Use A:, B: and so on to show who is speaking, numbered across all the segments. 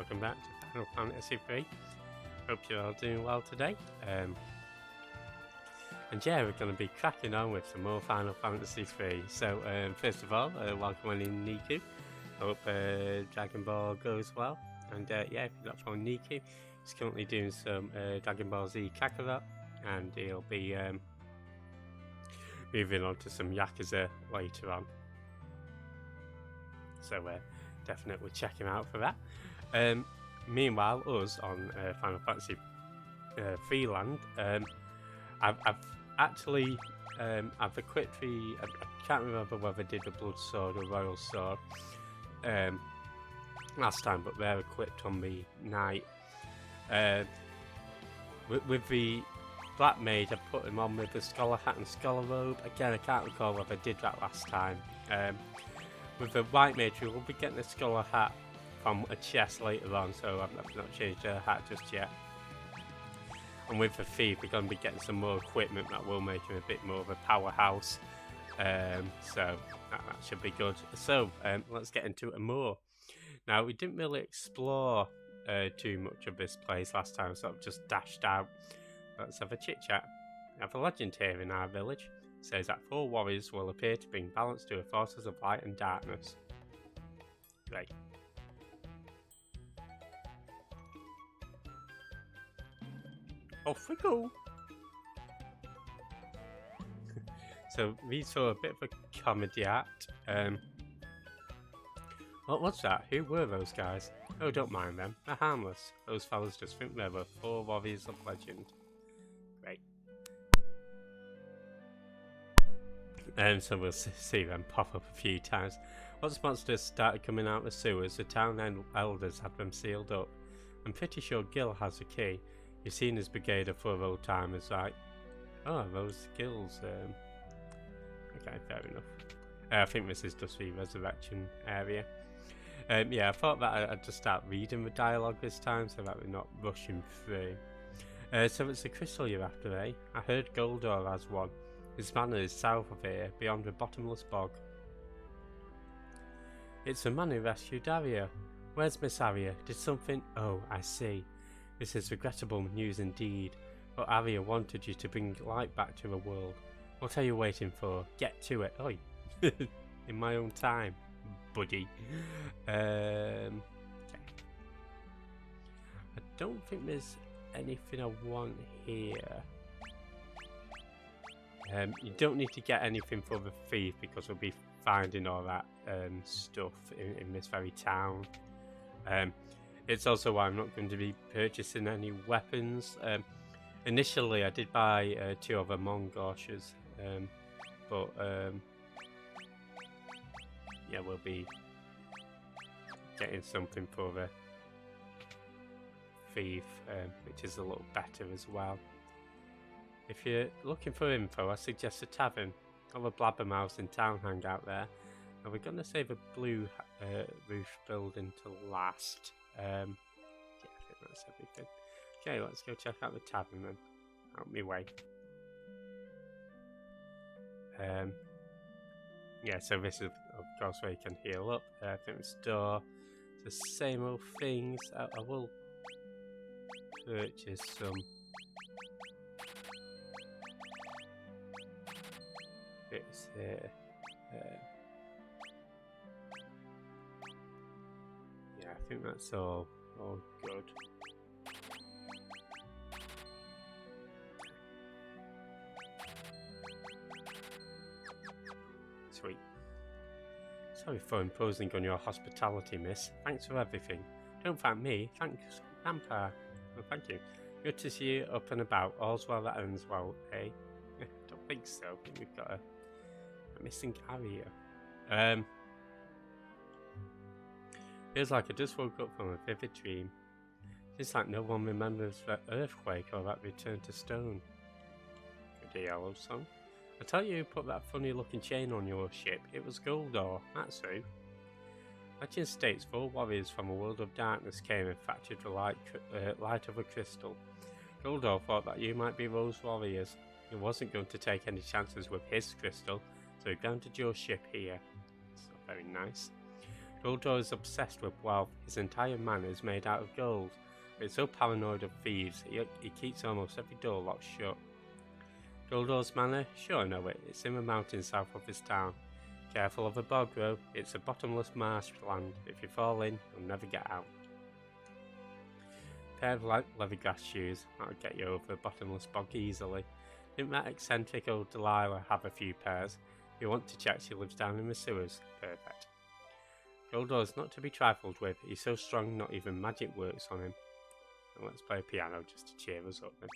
A: welcome back to Final Fantasy III. Hope you're all doing well today. And yeah, we're going to be cracking on with some more Final Fantasy III. So first of all, welcome in Niku. Hope Dragon Ball goes well. And yeah, if you're not following Niku, he's currently doing some Dragon Ball Z Kakarot, and he'll be moving on to some Yakuza later on. So definitely check him out for that. Meanwhile, us on Final Fantasy Freeland, I've actually I've equipped the I can't remember whether I did the Blood Sword or Royal Sword last time, but they're equipped on the Knight. With the Black Mage, I put him on with the Scholar Hat and Scholar Robe. Again, I can't recall whether I did that last time. With the White Mage, we will be getting the Scholar Hat from a chest later on, so I've not changed her hat just yet. And with the Thief, we're going to be getting some more equipment that will make him a bit more of a powerhouse. So that should be good. So let's get into it more. Now, we didn't really explore too much of this place last time, so I've just dashed out. Let's have a chit chat. We have a legend here in our village. It says that 4 warriors will appear to bring balance to the forces of light and darkness. Great. Off we go. So we saw a bit of a comedy act. What was that? Who were those guys? Oh, don't mind them. They're harmless. Those fellas just think they were 4 warriors of legend. Great. So we'll see them pop up a few times. Once monsters started coming out of the sewers, the town elders had them sealed up. I'm pretty sure Gil has a key. You've seen his brigade of 4 old timers, right? Oh, those Gils. Okay, fair enough. I think this is just the resurrection area. Yeah, I thought that I'd just start reading the dialogue this time so that we're not rushing through. So it's the crystal you're after, eh? I heard Goldor has one. His manor is south of here, beyond the bottomless bog. It's the man who rescued Arya. Where's Miss Arya? Did something? Oh, I see. This is regrettable news indeed. But Arya wanted you to bring light back to the world. What are you waiting for? Get to it. Oi. In my own time, buddy. Okay. I don't think there's anything I want here. You don't need to get anything for the thief because we'll be finding all that stuff in this very town. It's also why I'm not going to be purchasing any weapons. Initially, I did buy 2 of the Mongoshes, but yeah, we'll be getting something for the thief, which is a little better as well. If you're looking for info, I suggest a tavern. All the blabbermouths in town hang out there. And we're going to save a blue roof building to last. Yeah, I think that's everything. Okay, let's go check out the tavern then. Out my way. Yeah, so this is of course where you can heal up. I think the store, the same old things. I will purchase some bits here. Yeah, I think that's all good. Sweet. Sorry for imposing on your hospitality, miss. Thanks for everything. Don't thank me, thanks Grandpa. Well, thank you. Good to see you up and about. All's well that ends well, eh? Don't think so. I think we've got a missing Arya. Feels like I just woke up from a vivid dream. Seems like no one remembers that earthquake or that return to stone. Good yellow song. I tell you who put that funny looking chain on your ship. It was Goldor, that's who. Legend states 4 warriors from a world of darkness came and fractured the light of a crystal. Goldor thought that you might be those warriors. He wasn't going to take any chances with his crystal, so he grounded your ship here. It's not very nice. Duldor is obsessed with wealth. His entire manor is made out of gold. But he's so paranoid of thieves, he keeps almost every door locked shut. Duldor's manor? Sure, I know it. It's in the mountains south of his town. Careful of the bog, though. It's a bottomless marshland. If you fall in, you'll never get out. Pair of leather-grass shoes. That'll get you over the bottomless bog easily. Didn't that eccentric old Delilah have a few pairs? If you want to check, she lives down in the sewers. Perfect. Duldor's not to be trifled with. He's so strong, not even magic works on him. And let's play a piano just to cheer us up then.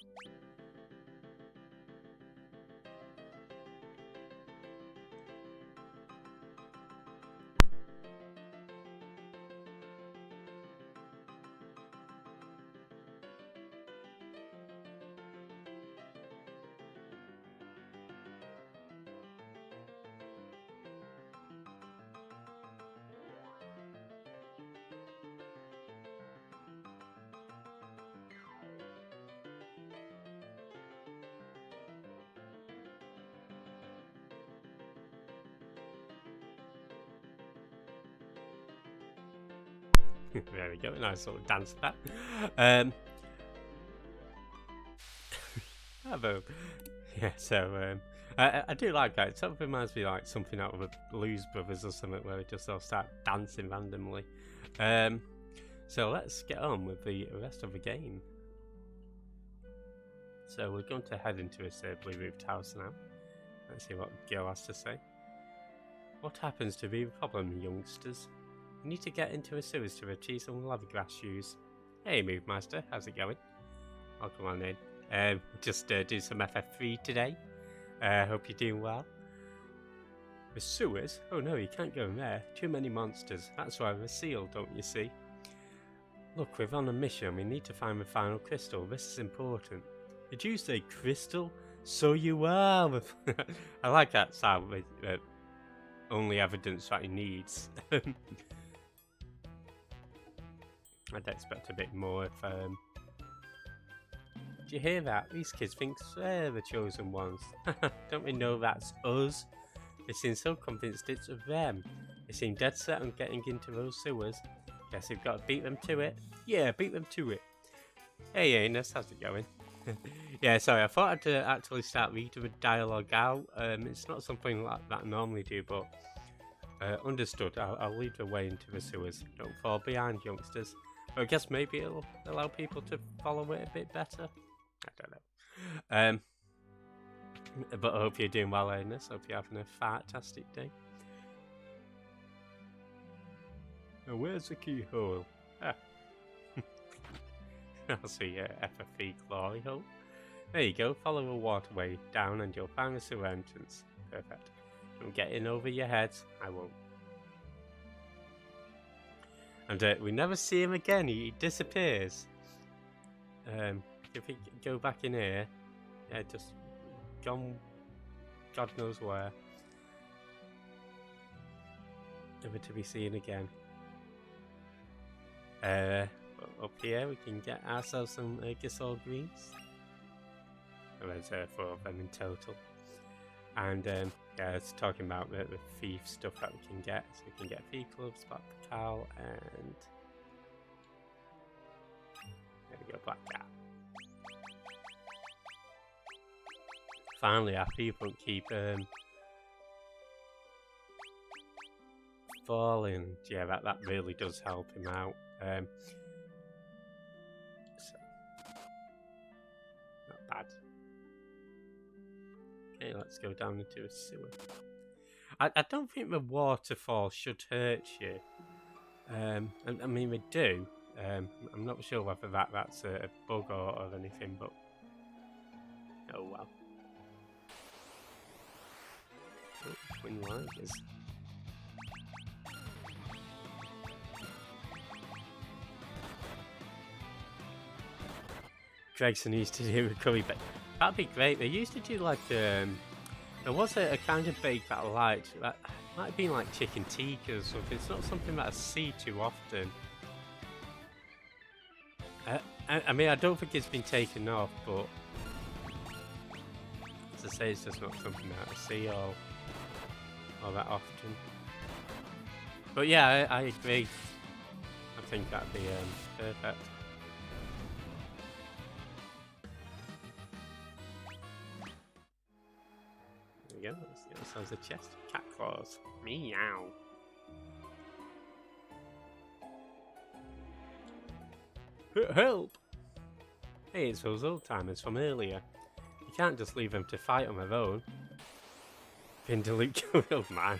A: There we go, nice little dance for that. Yeah, so I do like that. It sort of reminds me like something out of a Blues Brothers or something where they just all start dancing randomly. So let's get on with the rest of the game. So we're going to head into this blue roofed house now. Let's see what Gil has to say. What happens to be the problem, youngsters? You need to get into a sewers to achieve some leather-grass shoes. Hey, Move Master, how's it going? Oh, come on in. Just do some FF3 today. Hope you're doing well. The sewers? Oh no, you can't go in there. Too many monsters. That's why we're sealed, don't you see? Look, we're on a mission. We need to find the final crystal. This is important. Did you say crystal? So you are. I like that sound with only evidence that he needs. I'd expect a bit more if Did you hear that? These kids think they're the chosen ones. Don't we know that's us? They seem so convinced it's them. They seem dead set on getting into those sewers. Guess we've got to beat them to it. Yeah, beat them to it. Hey Anus, how's it going? Yeah, sorry, I thought I'd actually start reading the dialogue out. It's not something like that I normally do, but understood. I'll lead the way into the sewers. Don't fall behind, youngsters. But I guess maybe it'll allow people to follow it a bit better. I don't know. But I hope you're doing well, Anus. Hope you're having a fantastic day. Now, where's the keyhole? Ah. I'll see FFE glory hole. There you go. Follow a waterway down and you'll find a sewer entrance. Perfect. Don't get in over your heads. I won't. And we never see him again. He disappears. If we go back in here, yeah, just gone. God knows where. Never to be seen again. Up here we can get ourselves some Gisol greens. There's 4 of them in total. And yeah, it's talking about the thief stuff that we can get. So we can get thief gloves, black cow, and there we go, black cow. Finally, our thief won't keep falling. Yeah, that really does help him out. So, not bad. Okay, let's go down into a sewer. I don't think the waterfall should hurt you. I mean, they do. I'm not sure whether that's a bug or anything, but oh well. Oh, twin lighters. Gregson used to do recovery, but that'd be great. They used to do like there was a kind of bake that I liked. That might have been like chicken tikka or something. It's not something that I see too often. I mean, I don't think it's been taken off, but as I say, it's just not something that I see all that often. But yeah, I agree. I think that'd be perfect. There we go. Let's get ourselves a chest. Cat claws. Meow. Help! Hey, it's those old timers from earlier. You can't just leave them to fight on their own. Vindaloo killed man.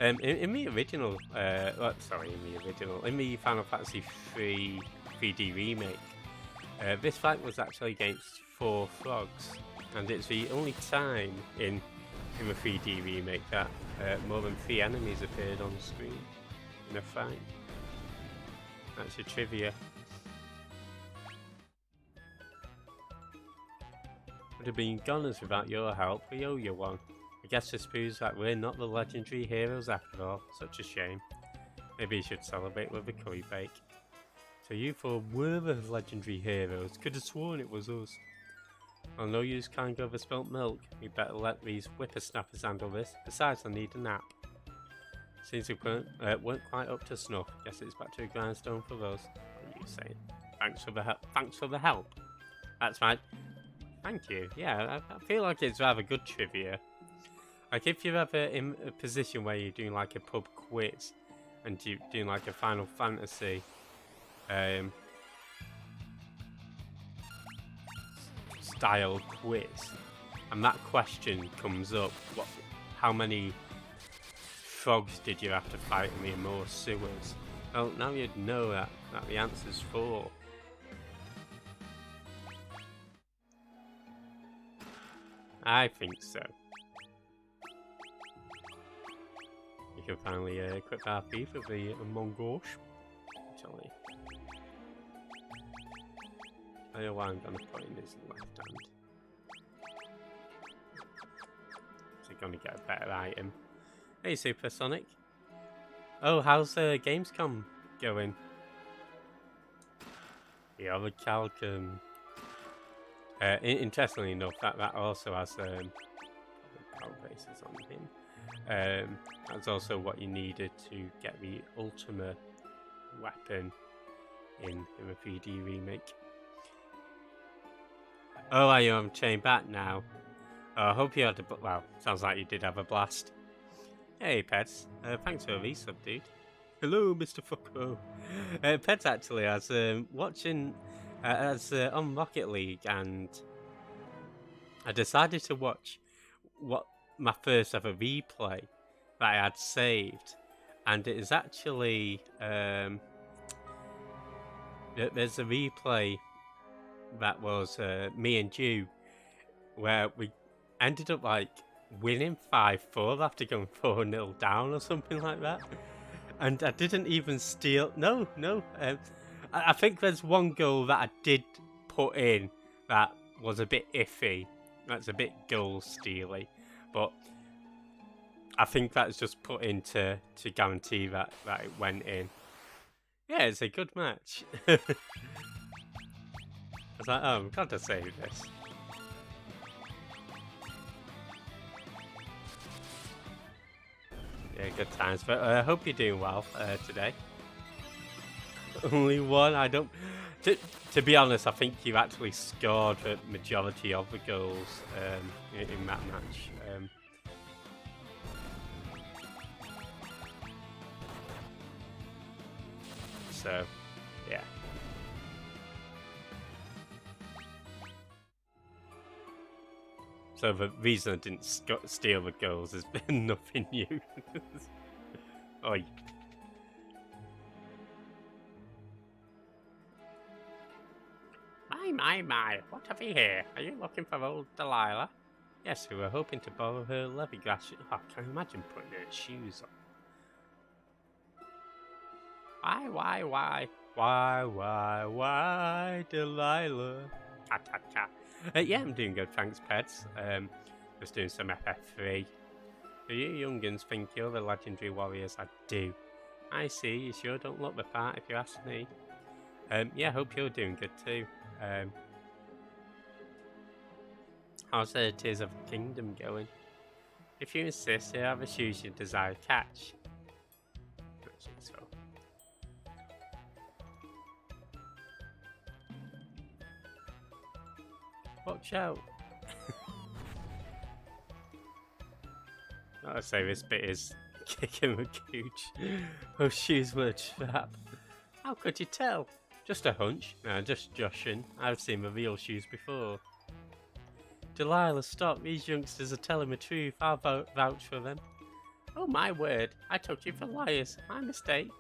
A: In the original, in the Final Fantasy 3 3D remake, this fight was actually against 4 frogs, and it's the only time in the 3D remake that more than 3 enemies appeared on screen in a fight. That's your trivia. Would have been goners without your help. We owe you one. I guess this proves that we're not the legendary heroes after all. Such a shame. Maybe you should celebrate with a curry bake. So you four were the legendary heroes. Could have sworn it was us. Well, no use can't over spilt milk. We better let these whippersnappers handle this. Besides, I need a nap. Seems we weren't quite up to snuff. Guess it's back to a grindstone for us. What are you saying? Thanks for the help. Thanks for the help. That's right. Thank you. Yeah, I feel like it's rather good trivia. Like if you're ever in a position where you're doing like a pub quiz and you're doing like a Final Fantasy style quiz, and that question comes up, how many frogs did you have to fight in the Amur sewers? Well, now you'd know that the answer's 4. I think so. You can finally equip our thief with the Mongosh. Actually, I know what I'm gonna put in his left hand. So gonna get a better item. Hey, Supersonic. Oh, how's Gamescom going? The other Calcum. Interestingly enough, that also has power bases on him. That's also what you needed to get the Ultima weapon in the 3D remake. Oh, I am chained back now. I hope you had a well. Sounds like you did have a blast. Hey, Pets. Thanks for the resub, dude. Hello, Mr. Fucko. Pets actually has watching. On Rocket League, and I decided to watch my first ever replay that I had saved, and it is actually there's a replay that was me and you, where we ended up like winning 5-4 after going 4-0 down or something like that, and I didn't even steal. No. I think there's one goal that I did put in that was a bit iffy. That's a bit goal stealy, but I think that's just put in to guarantee that it went in. Yeah, it's a good match. I was like, oh, I've got to save this. Yeah, good times. But I hope you're doing well today. Only one. I don't. To be honest, I think you actually scored the majority of the goals in that match. So, yeah. So the reason I didn't steal the goals has been nothing new. Oi. My, what have you here? Are you looking for old Delilah? Yes, we were hoping to borrow her levy grass. Oh, can you imagine putting her shoes on? Why, Delilah? Yeah, I'm doing good, thanks, Pets. Just doing some FF3. Do you youngins think you're the legendary warriors? I do. I see, you sure don't look the part if you ask me. Yeah, hope you're doing good too. How's the Tears of the Kingdom going? If you insist, here are the shoes you desire to catch. So. Watch out! I'd say this bit is kicking the gooch. Those shoes were trap. How could you tell? Just a hunch. No, just joshing. I've seen the real shoes before. Delilah, stop. These youngsters are telling the truth. I'll vouch for them. Oh my word. I took you for liars. My mistake.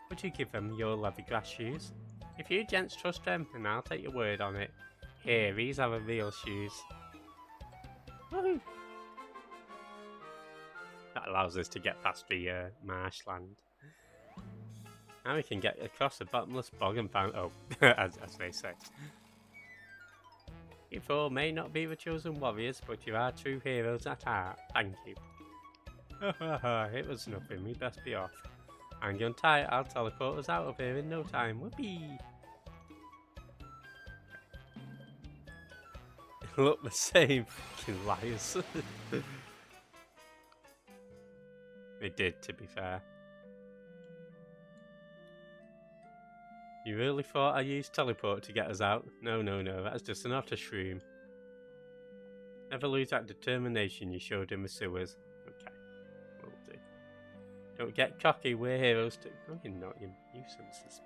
A: Would you give them your lovely grass shoes? If you gents trust them, then I'll take your word on it. Here, these are the real shoes. Woohoo! That allows us to get past the marshland. Now we can get across the bottomless bog and find... Oh, as they say. You four may not be the chosen warriors, but you are true heroes at heart. Thank you. It was nothing. We best be off. Hang on tight. I'll teleport us out of here in no time. Whoopee! Look the same. Fucking liars. They did, to be fair. You really thought I used teleport to get us out? No, that's just an otter shroom. Never lose that determination you showed in the sewers. Okay, will do. Don't get cocky, we're heroes too. No, you're not, you nuisances.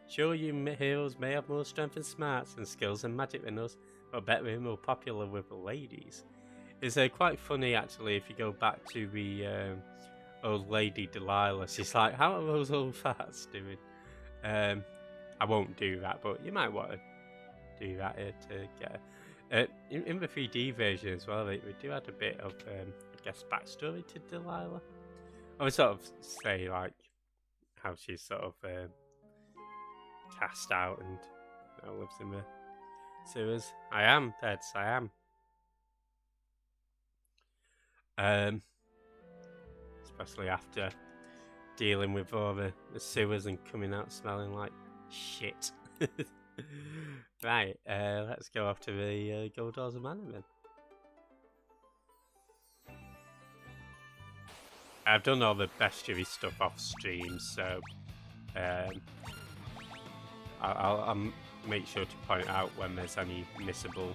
A: Sure, you heroes may have more strength and smarts and skills and magic than us, but I bet we're more popular with the ladies. It's quite funny, actually, if you go back to the old lady Delilah. She's like, how are those old farts doing? I won't do that, but you might want to do that to get in the 3D version as well. We do add a bit of, I guess, backstory to Delilah. I would sort of say like how she's sort of cast out and lives in the sewers. I am, Peds, I am. Especially after dealing with all the sewers and coming out smelling like shit. Right, let's go off to the Gul'Dan's Manor then. I've done all the bestiary stuff off stream, so I'll make sure to point out when there's any missable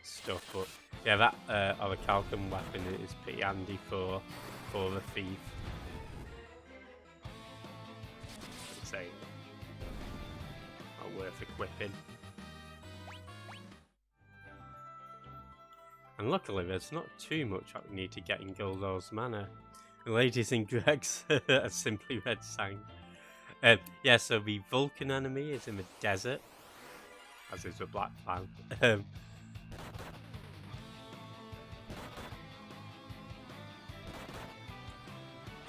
A: stuff. But yeah, that orichalcum weapon is pretty handy for the thief. I'd say not worth equipping. And luckily there's not too much I need to get in Gul'Dan's Manor. The ladies in Greg's are simply red sang. Yeah, so the Vulcan enemy is in the desert, as is the Black Clan.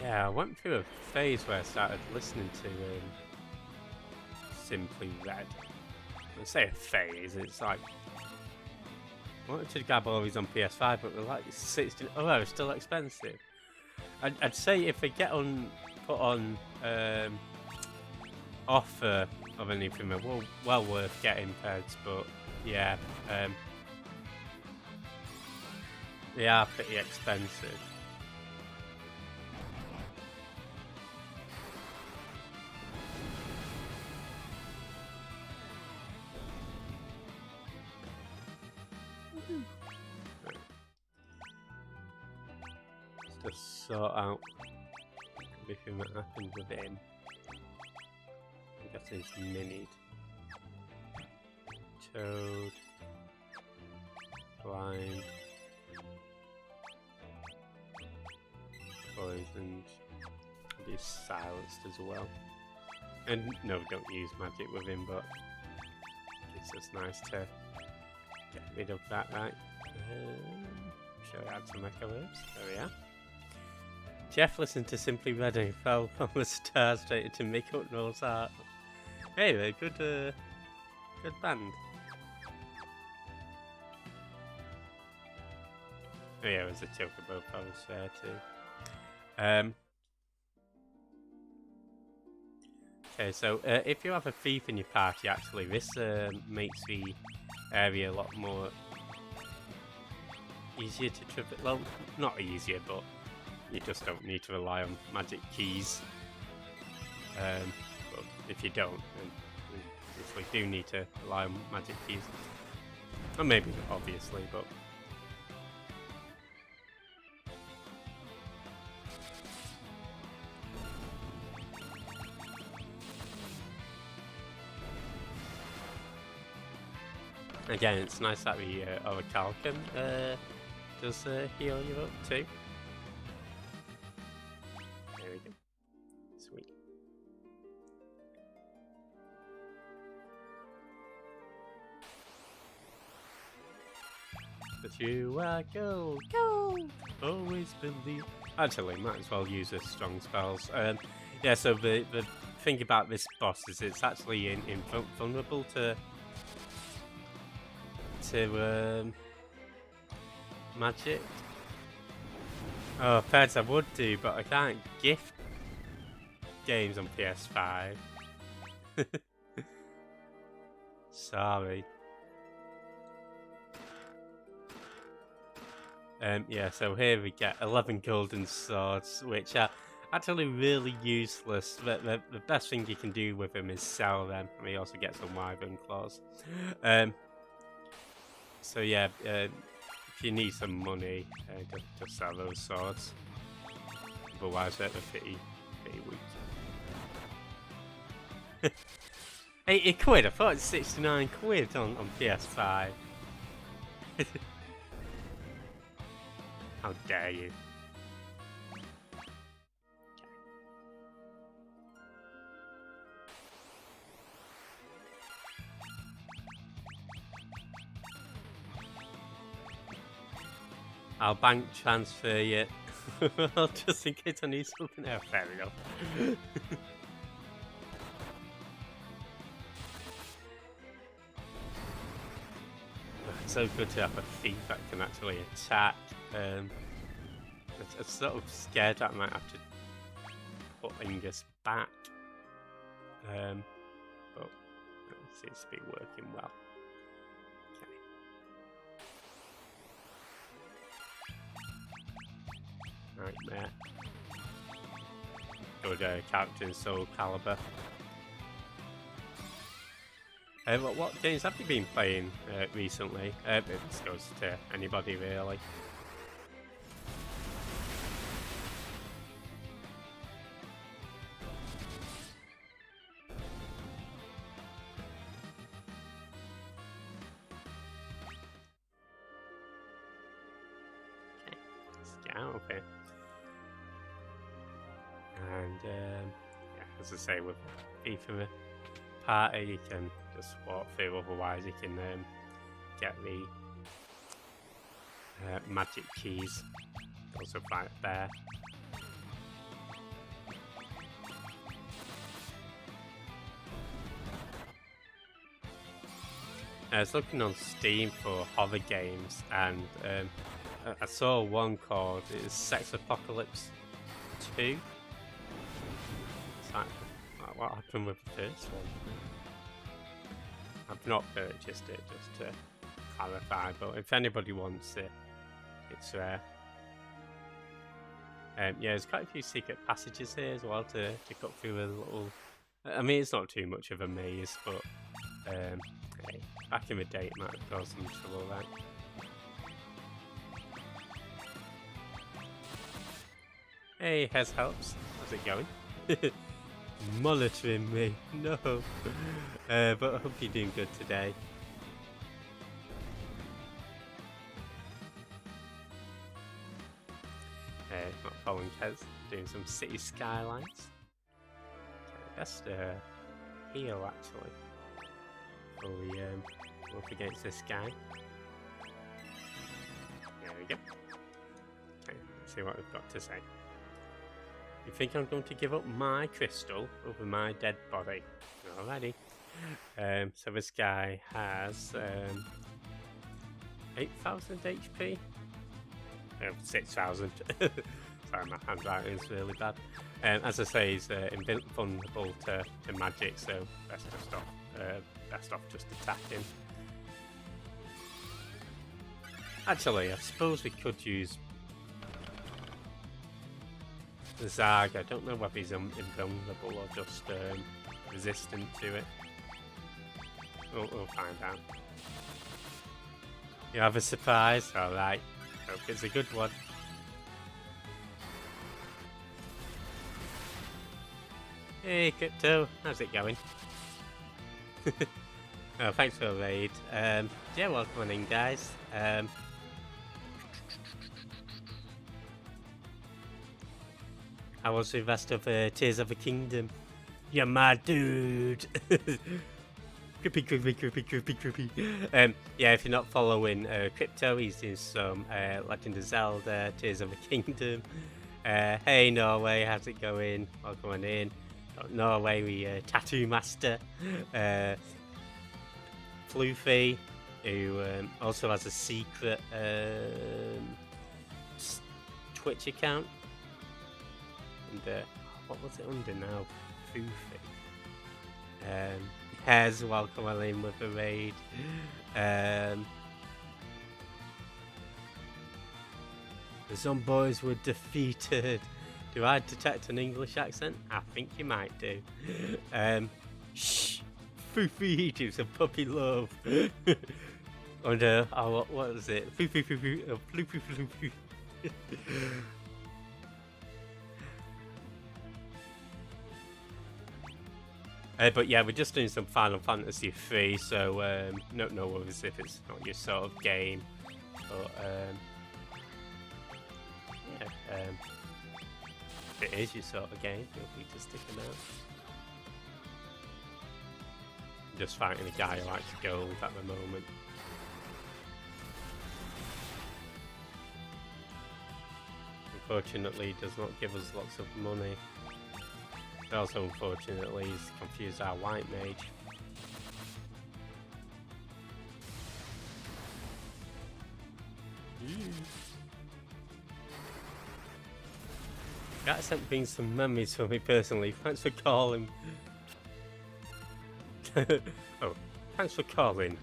A: Yeah, I went through a phase where I started listening to Simply Red. I say a phase, it's like I wanted to grab all these on PS5, but they're like 16. Oh, they're still expensive. I'd say if they get put on offer of anything, they're well worth getting, Peds. But yeah, they are pretty expensive. Just sort out everything that happens with him. I guess he's minied. Toad. Blind. Poisoned. He's silenced as well. And no, don't use magic with him, but it's just nice to get rid of that, right? Shall we add some echo herbs? There we are. Jeff listened to Simply Red and he fell from the stars straight into Mick Hucknall's heart. Anyway, good band. Oh yeah, it was a Chocobo Palace there too. Okay, so if you have a thief in your party, actually, this makes the area a lot more easier to traverse. Well, not easier, but you just don't need to rely on magic keys But if you don't, then we do need to rely on magic keys. Or maybe not, obviously, but... Again, it's nice that the Orichalcum does heal you up too. There we go. Sweet. But you are gold, gold! Always believe. Actually, might as well use the strong spells. Yeah, so the thing about this boss is it's actually vulnerable to magic. Oh, Peds I would do, but I can't gift games on PS5. Sorry. Yeah, so here we get 11 golden swords, which are actually really useless. The best thing you can do with them is sell them. And we also get some wyvern claws. So yeah, if you need some money, just sell those swords. Otherwise, they're pretty weak. 80 quid? I thought it's 69 quid on PS5. How dare you? I'll bank transfer you. Just in case I need something. Oh, fair enough. It's so good to have a thief that can actually attack. I'm sort of scared that I might have to put Ingus back. But it seems to be working well. Nightmare. Good character in Soul Calibur. What games have you been playing recently? This goes to anybody really. Okay, let's get out of here. And yeah, as I say, with FIFA party, you can just walk through. Otherwise, you can get the magic keys. Also, right there. I was looking on Steam for horror games, and I saw one called Sex Apocalypse 2. What happened with the first one? I've not purchased it, just to clarify, but if anybody wants it, it's there. Yeah, there's quite a few secret passages here as well to cut through a little... I mean, it's not too much of a maze, but hey, back in the day it might have caused some trouble, right? Hey, Hez helps. How's it going? Monitoring me, no. But I hope you're doing good today. Not following Kez, doing some city skylines. Okay, best heal actually. Before we go up against this guy. There we go. Okay, let's see what we've got to say. You think I'm going to give up my crystal over my dead body? Alrighty. So this guy has 8,000 HP. 6,000. Sorry, my handwriting is really bad. As I say, he's invulnerable to magic, so best off just attacking. Actually, I suppose we could use Zarg. I don't know whether he's invulnerable or just resistant to it. We'll find out. You have a surprise? Alright. Hope it's a good one. Hey Crypto, how's it going? Oh, thanks for the raid. Yeah, welcome in guys. How was the rest of Tears of the Kingdom? You're my dude! Creepy. Yeah, if you're not following Crypto, he's doing some Legend of Zelda, Tears of the Kingdom. Hey Norway, how's it going? Welcome on in. Norway, we Tattoo Master. Floofy, who also has a secret Twitch account. And what was it under now? Foofy. Hez, welcome on in with the raid. The Zomboys were defeated. Do I detect an English accent? I think you might do. Shh. Foofy, do some puppy love. And what was it? Floofy. But yeah, we're just doing some Final Fantasy 3, so no worries if it's not your sort of game. But yeah, if it is your sort of game, feel free to stick them out. I'm just fighting a guy who likes gold at the moment. Unfortunately, does not give us lots of money. Also, unfortunately, he's confused our white mage. That sent brings some memories for me personally. Thanks for calling. Oh, thanks for calling.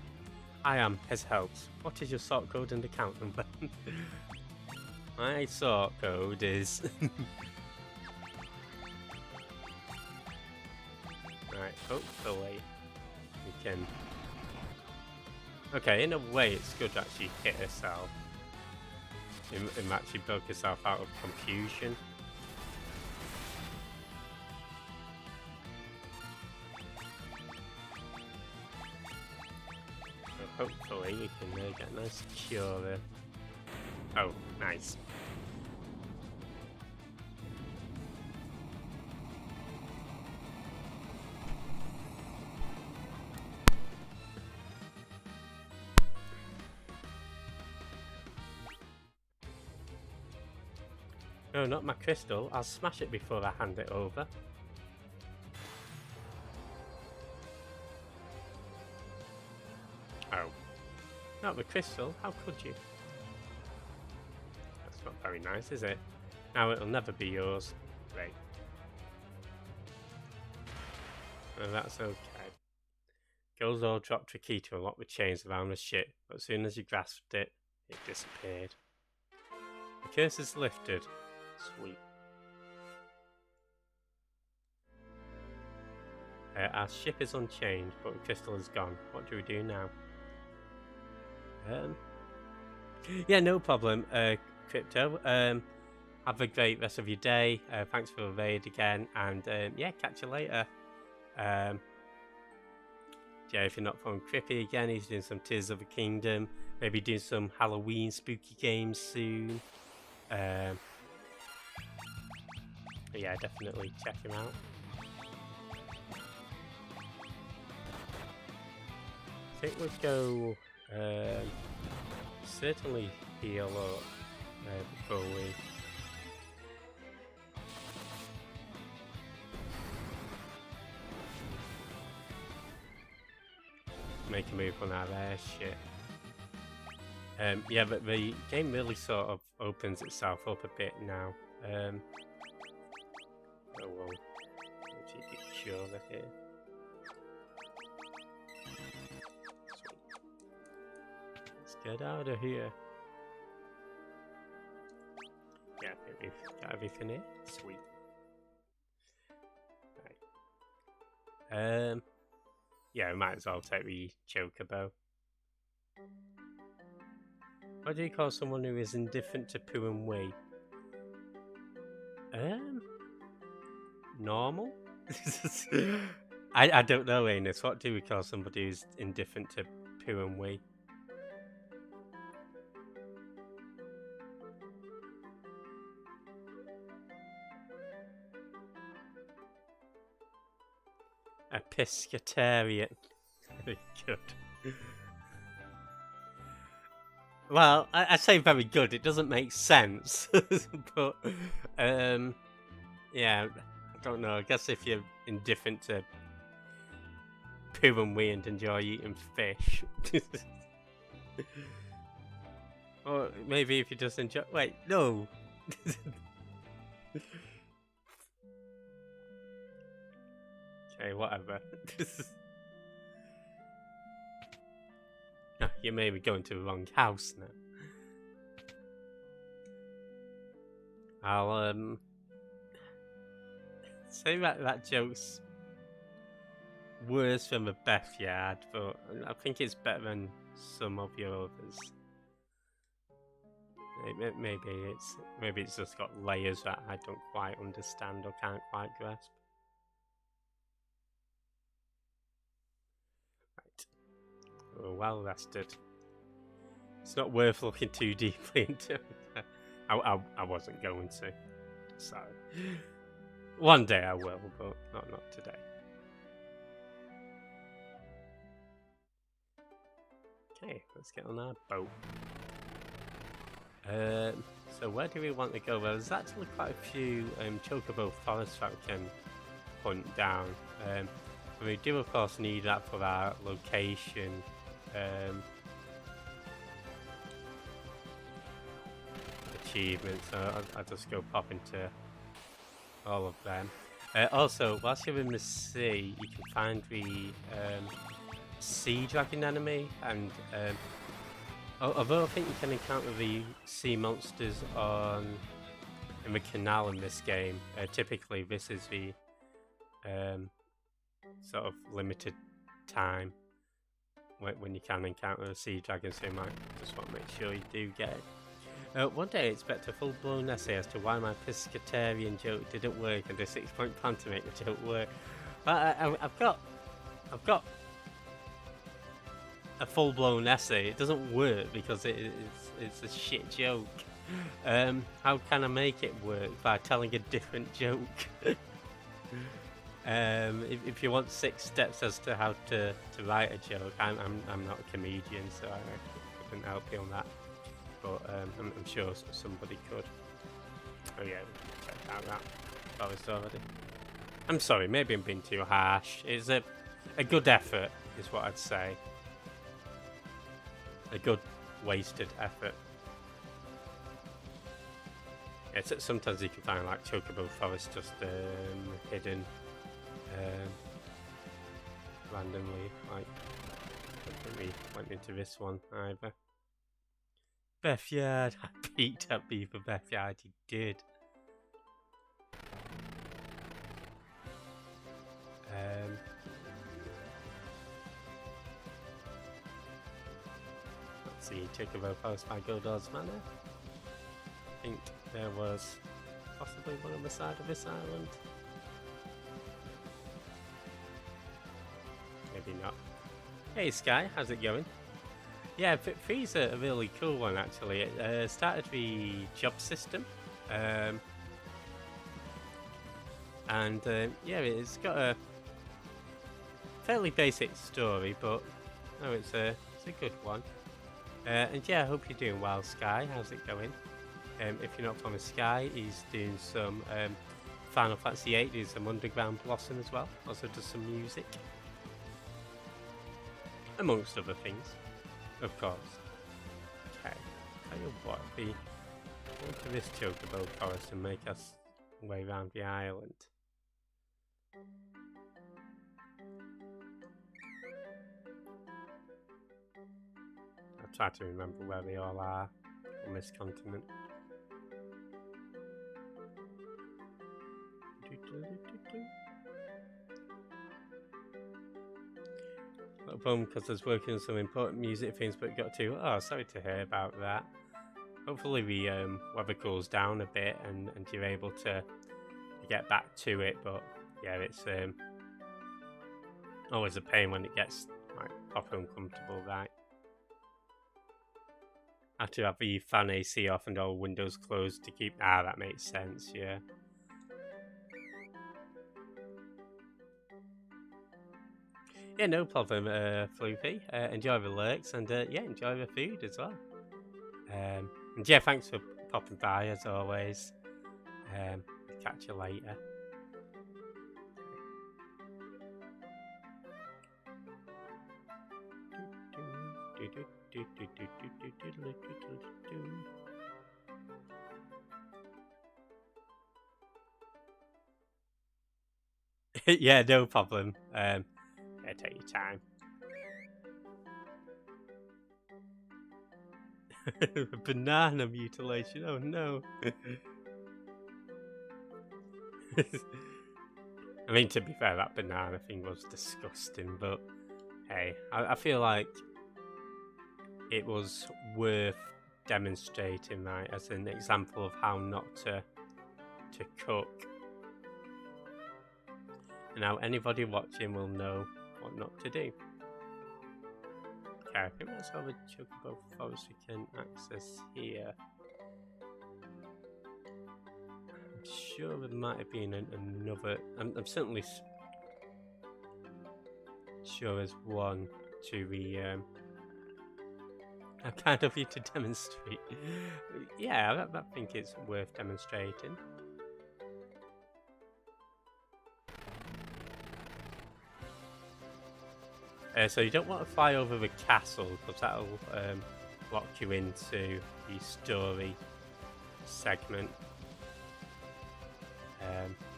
A: I am Hez Helps. What is your sort code and account number? My sort code is... Right, hopefully we can... Okay, in a way it's good to actually hit herself. And actually broke herself out of confusion. So hopefully we can get a nice cure there. Oh, nice. No, not my crystal. I'll smash it before I hand it over. Oh. Not the crystal? How could you? That's not very nice, is it? Now it'll never be yours. Great. Oh, that's okay. Gilzor dropped a key to unlock the chains around the ship, but as soon as you grasped it, it disappeared. The curse is lifted. Sweet. Our ship is unchanged, but the crystal is gone. What do we do now? Yeah, no problem, Crypto. Have a great rest of your day. Thanks for the raid again, and yeah, catch you later. Yeah, if you're not following Crippy again, he's doing some Tears of the Kingdom. Maybe doing some Halloween spooky games soon. Yeah, definitely check him out. I think we'll go certainly heal up before we make a move on our airship. Yeah, but the game really sort of opens itself up a bit now. Oh well, actually be sure they're here. Let's get out of here. Yeah, I think we've got everything here. Sweet. Right. Yeah, we might as well take the Chocobo. What do you call someone who is indifferent to poo and wee? Normal? I don't know, Anus. What do we call somebody who's indifferent to poo and wee? A pescatarian. Very good. Well, I say very good. It doesn't make sense, but yeah, I don't know. I guess if you're indifferent to poo and wee and enjoy eating fish, or maybe if you just enjoy. Wait, no. Okay, whatever. Oh, you may be going to the wrong house now. I'll say that joke's worse than the Beth Yard, but I think it's better than some of your others. Maybe it's just got layers that I don't quite understand or can't quite grasp. Right. We're well rested. It's not worth looking too deeply into. I wasn't going to. Sorry. One day I will, but not today. Okay, let's get on our boat. So where do we want to go? Well, there's actually quite a few Chocobo forests that we can hunt down. And we do, of course, need that for our location. Achievements. So I'll just go pop into all of them. Also, whilst you're in the sea, you can find the sea dragon enemy, and although I think you can encounter the sea monsters in the canal in this game, typically this is the sort of limited time when you can encounter a sea dragon, so you might just want to make sure you do get it. One day I expect a full-blown essay as to why my pescatarian joke didn't work and a 6-point plan to make the joke work. But I've got a full-blown essay. It doesn't work because it's a shit joke. How can I make it work? By telling a different joke. If you want 6 steps as to how to write a joke, I'm not a comedian, so I couldn't help you on that. But I'm sure somebody could. Oh yeah, checked out that forest already. I'm sorry, maybe I'm being too harsh. It's a good effort, is what I'd say. A good wasted effort. Yeah, sometimes you can find like Chocobo Forest just hidden randomly. Like, I don't think we went into this one either. Beth Yard. I beat up me for Beth Yard. He did. Let's see. Chocobo Forest by Gildor's Manor. I think there was possibly one on the side of this island. Maybe not. Hey Sky, how's it going? Yeah, Free's a really cool one actually. It started the job system, and yeah, it's got a fairly basic story, but no, it's a good one. And yeah, I hope you're doing well, Sky. How's it going? If you're not from Sky, he's doing some Final Fantasy VIII, doing some Underground Blossom as well. Also does some music, amongst other things. Of course. Okay. Tell you what, we go to this Chocobo Forest and make us way around the island. I'll try to remember where they all are on this continent. home because I was working on some important music things, but got to. Oh, sorry to hear about that. Hopefully the weather cools down a bit and you're able to get back to it. But yeah, it's always a pain when it gets like proper uncomfortable, right? I have to have the fan AC off and all windows closed to keep. Ah, that makes sense. Yeah. Yeah, no problem, Floopy. Enjoy the lyrics and yeah, enjoy the food as well. And yeah, thanks for popping by as always. Catch you later. Yeah, no problem. Yeah, take your time. Banana mutilation. Oh no. I mean, to be fair, that banana thing was disgusting, but hey, I feel like it was worth demonstrating, right, as an example of how not to cook. Now, anybody watching will know what not to do. Okay, I think that's all the Chocobo Forest we can access here. I'm sure there might have been another. I'm certainly sure there's one to the. I kind of need to demonstrate. Yeah, I think it's worth demonstrating. So you don't want to fly over the castle because that'll lock you into the story segment.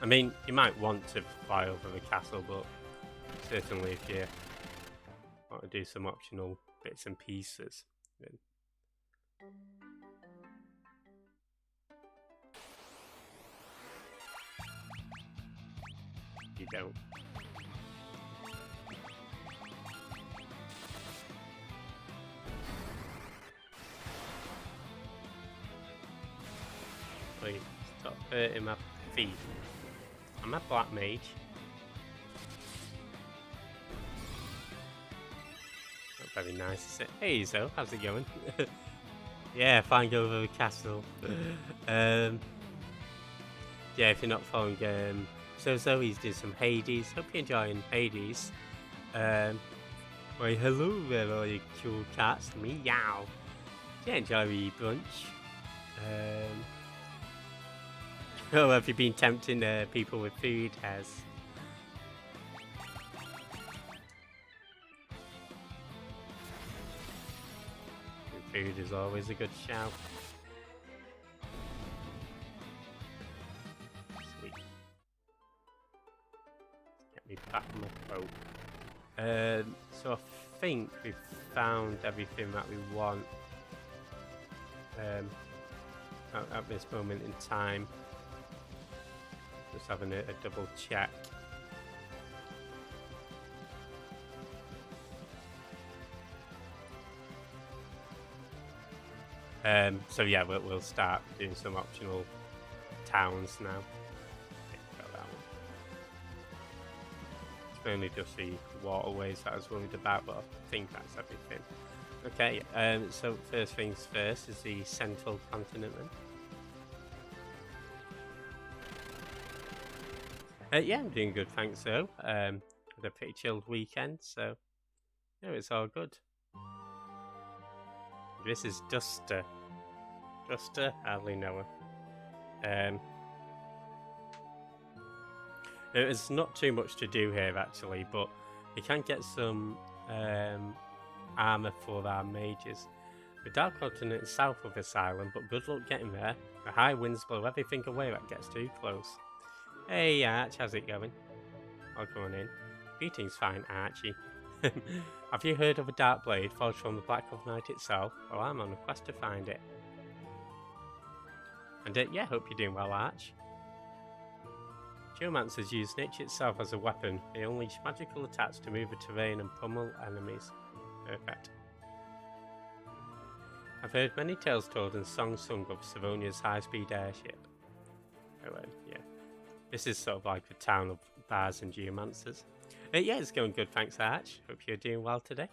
A: I mean, you might want to fly over the castle, but certainly if you want to do some optional bits and pieces, then you don't. Please stop hurting my feet. I'm a black mage. Not very nice, is it? Hey, Zo, how's it going? Yeah, flying over the castle. Yeah, if you're not following so he's doing some Hades. Hope you're enjoying Hades. Well, hello there, all you cool cats. Meow. Yeah, enjoy the brunch. Oh, have you been tempting people with food, Hez? Food is always a good shout. Sweet. Get me back on my boat. So I think we've found everything that we want at this moment in time. Just having a double check. So yeah, we'll start doing some optional towns now. Got that one. It's mainly just the waterways that I was worried about, but I think that's everything. Okay, so first things first is the central continent then. Yeah, I'm doing good, thanks though. Had a pretty chilled weekend, so yeah, it's all good. This is Duster. Duster? Hardly know her. There's not too much to do here actually, but you can get some armour for our mages. The Dark Continent is south of this island, but good luck getting there. The high winds blow everything away that gets too close. Hey Arch, how's it going? I'll go on in. Greetings, fine Archie. Have you heard of a dark blade forged from the Black of Night itself? Well, I'm on a quest to find it. And yeah, hope you're doing well, Arch. Geomancers use nature itself as a weapon. They unleash magical attacks to move the terrain and pummel enemies. Perfect. I've heard many tales told and songs sung of Savonia's high-speed airship. Oh, yeah. This is sort of like the town of bars and geomancers. Yeah, it's going good, thanks, Arch. Hope you're doing well today.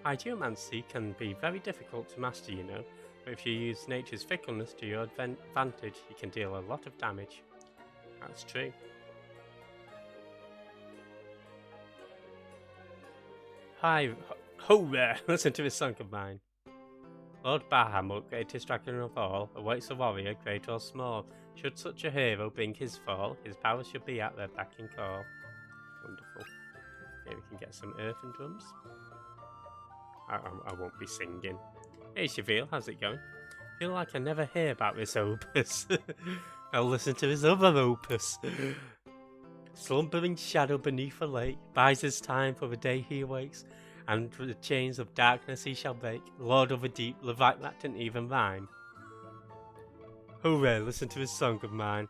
A: High geomancy can be very difficult to master, you know, but if you use nature's fickleness to your advantage, you can deal a lot of damage. That's true. Hi, ho there! Listen to this song of mine. Lord Bahamut, greatest dragon of all, awaits a warrior, great or small. Should such a hero bring his fall, his power should be at their beck and call. Wonderful. Here we can get some earthen drums. I won't be singing. Hey Shavil, how's it going? Feel like I never hear about this opus. I'll listen to his other opus. Slumbering shadow beneath the lake, buys his time for the day he awakes, and the chains of darkness he shall break. Lord of the deep, Levite that didn't even rhyme. Hooray, listen to this song of mine.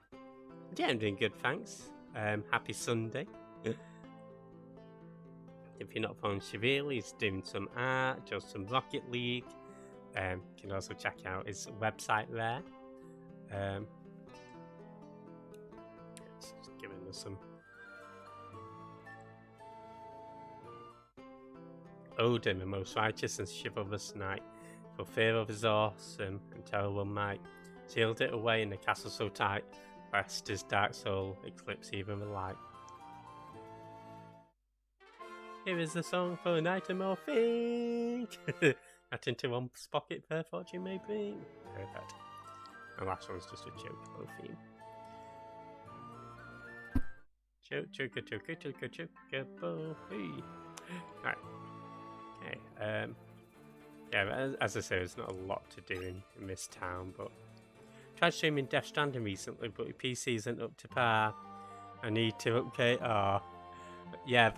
A: Yeah, I'm doing good, thanks. Happy Sunday. If you're not following Shavil, he's doing some art, just some Rocket League. You can also check out his website there. Just giving us some Odin, the most righteous and chivalrous knight, for fear of his awesome and terrible might, sealed it away in the castle so tight, lest his dark soul eclipse even the light. Here is the song for a night of more think. That into one's pocket fair fortune may bring. Perfect. The last one's just a chocobo theme. Chocobo. Hey. Right. Okay. Yeah, as I say, there's not a lot to do in this town, but tried streaming Death Stranding recently, but your PC isn't up to par. I need to update. Yeah,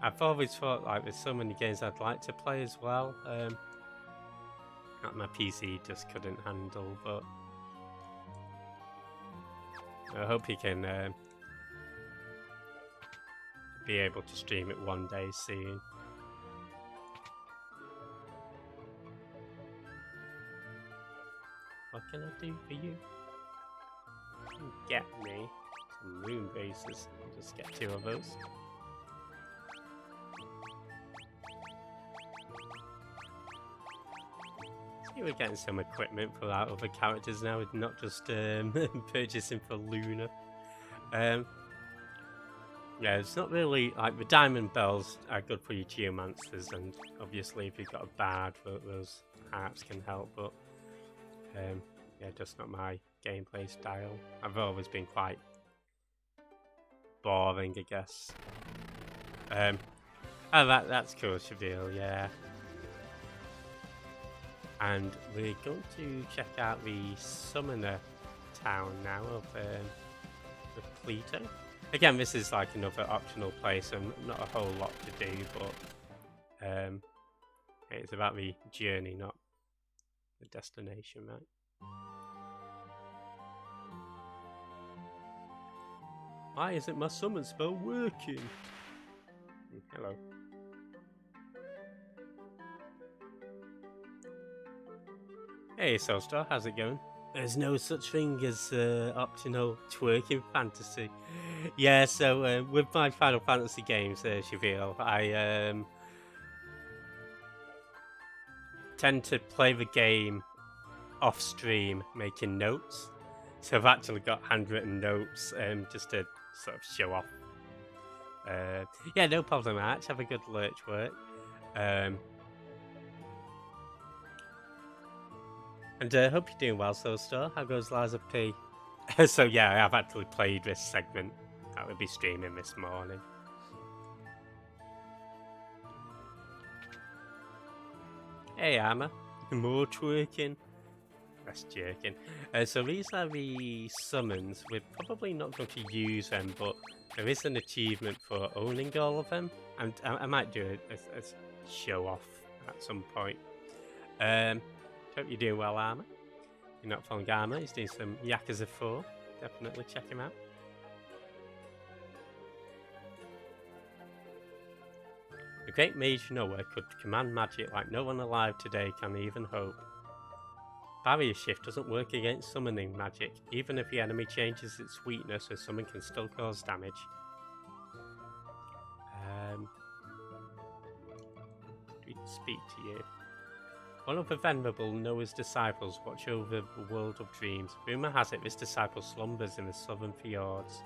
A: I've always thought like there's so many games I'd like to play as well. That my PC just couldn't handle, but I hope you can be able to stream it one day soon. What can I do for you? Get me some moon bases. I'll just get 2 of those. See, we're getting some equipment for our other characters now, not just purchasing for Luna. Yeah, it's not really like the diamond bells are good for your geomancers, and obviously if you've got a bard, those harps can help, but yeah, just not my gameplay style. I've always been quite boring, I guess. Oh, that's cool, Shavil, yeah. And we're going to check out the summoner town now of Pluto. Again, this is like another optional place, and not a whole lot to do, but it's about the journey, not the destination, right? Why isn't my summon spell working? Hello. Hey Soulstar, how's it going? There's no such thing as optional twerking fantasy. Yeah, so with my Final Fantasy games, Shavil, I tend to play the game off stream, making notes. So I've actually got handwritten notes just to sort of show off. Yeah, no problem, Arch. Have a good lurch work. And hope you're doing well, Soulstar. How goes Liza P? So yeah, I have actually played this segment. I will be streaming this morning. Hey, Armour. More twerking. That's jerking. So these are the summons. We're probably not going to use them, but there is an achievement for owning all of them. And I might do it as show off at some point. Hope you're doing well, Armour. You're not following Armour, he's doing some Yakuza 4. Definitely check him out. The great mage Noah could command magic like no one alive today can even hope. Barrier shift doesn't work against summoning magic. Even if the enemy changes its weakness, a summon can still cause damage. We can speak to you. One of the venerable Noah's disciples watch over the world of dreams. Rumour has it this disciple slumbers in the southern fjords.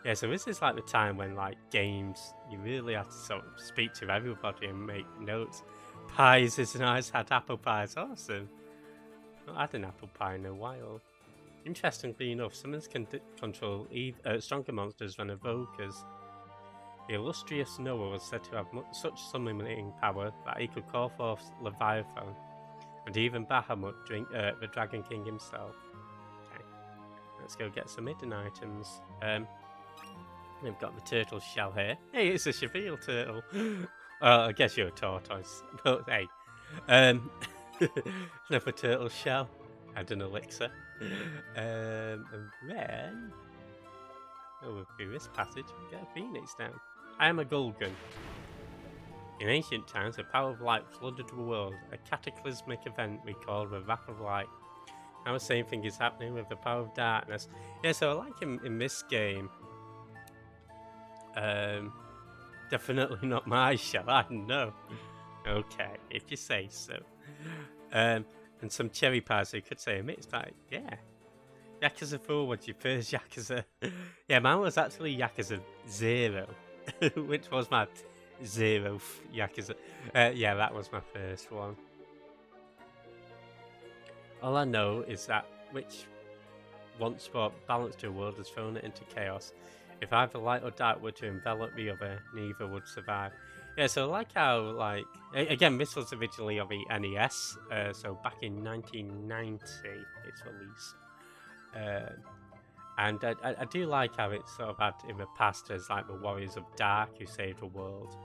A: Yeah, so this is like the time when, like, games, you really have to sort of speak to everybody and make notes. Pies is nice, had apple pies, awesome. Not had an apple pie in a while. Interestingly enough, summons can control stronger monsters than evokers. The illustrious Noah was said to have such summoning power that he could call forth Leviathan, and even Bahamut, the Dragon King himself. Okay, let's go get some hidden items. We've got the turtle shell here. Hey, it's a Cheville turtle. I guess you're a tortoise, but hey. Another turtle shell and an elixir. And then over through this passage, we get a phoenix down. I am a Gulgun. In ancient times, the power of light flooded the world, a cataclysmic event we call the Wrath of Light. Now the same thing is happening with the power of darkness. Yeah, so I like him in this game. Definitely not my shell, I know. Okay, if you say so. And some cherry pies, so you could say a mix, but yeah. Yakuza 4 was your first Yakuza. Yeah, mine was actually Yakuza 0, which was my 0th Yakuza. Yeah, that was my first one. All I know is that which once brought balance to a world has thrown it into chaos. If either light or dark were to envelop the other, neither would survive. Yeah, so I like how, like, again, this was originally on the NES, so back in 1990 it's released. And I do like how it's sort of had in the past as like the Warriors of Dark who saved the world.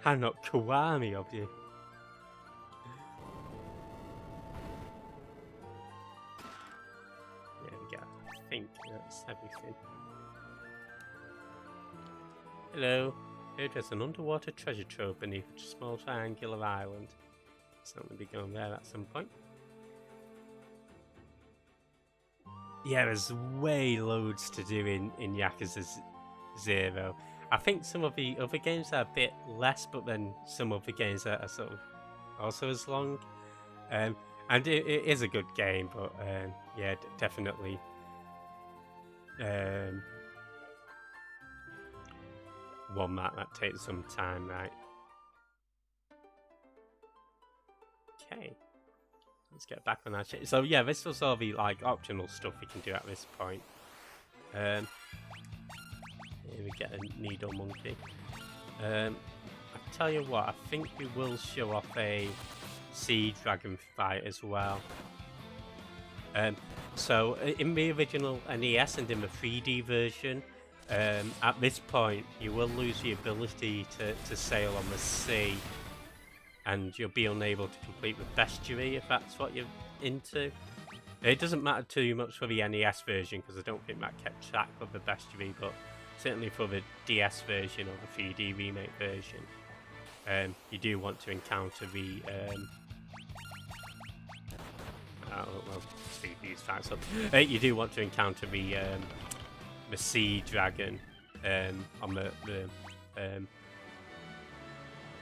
A: I'm not Kiwami of you. There we go. I think that's everything. Hello. Here there's an underwater treasure trove beneath a small triangular island. So I'm going to be going there at some point. Yeah, there's way loads to do in Yakuza 0. I think some of the other games are a bit less, but then some of the games are sort of also as long. And it is a good game, but yeah, definitely. One that takes some time, right? Okay. Let's get back on that shit. So yeah, this was all the like optional stuff we can do at this point. Here we get a needle monkey. I tell you what, I think we will show off a sea dragon fight as well. So in the original NES and in the 3D version, at this point you will lose the ability to sail on the sea. And you'll be unable to complete the bestiary if that's what you're into. It doesn't matter too much for the NES version because I don't think that kept track of the bestiary, but certainly for the DS version or the 3D remake version, you do want to encounter the well, speed these facts up. You do want to encounter the sea dragon on the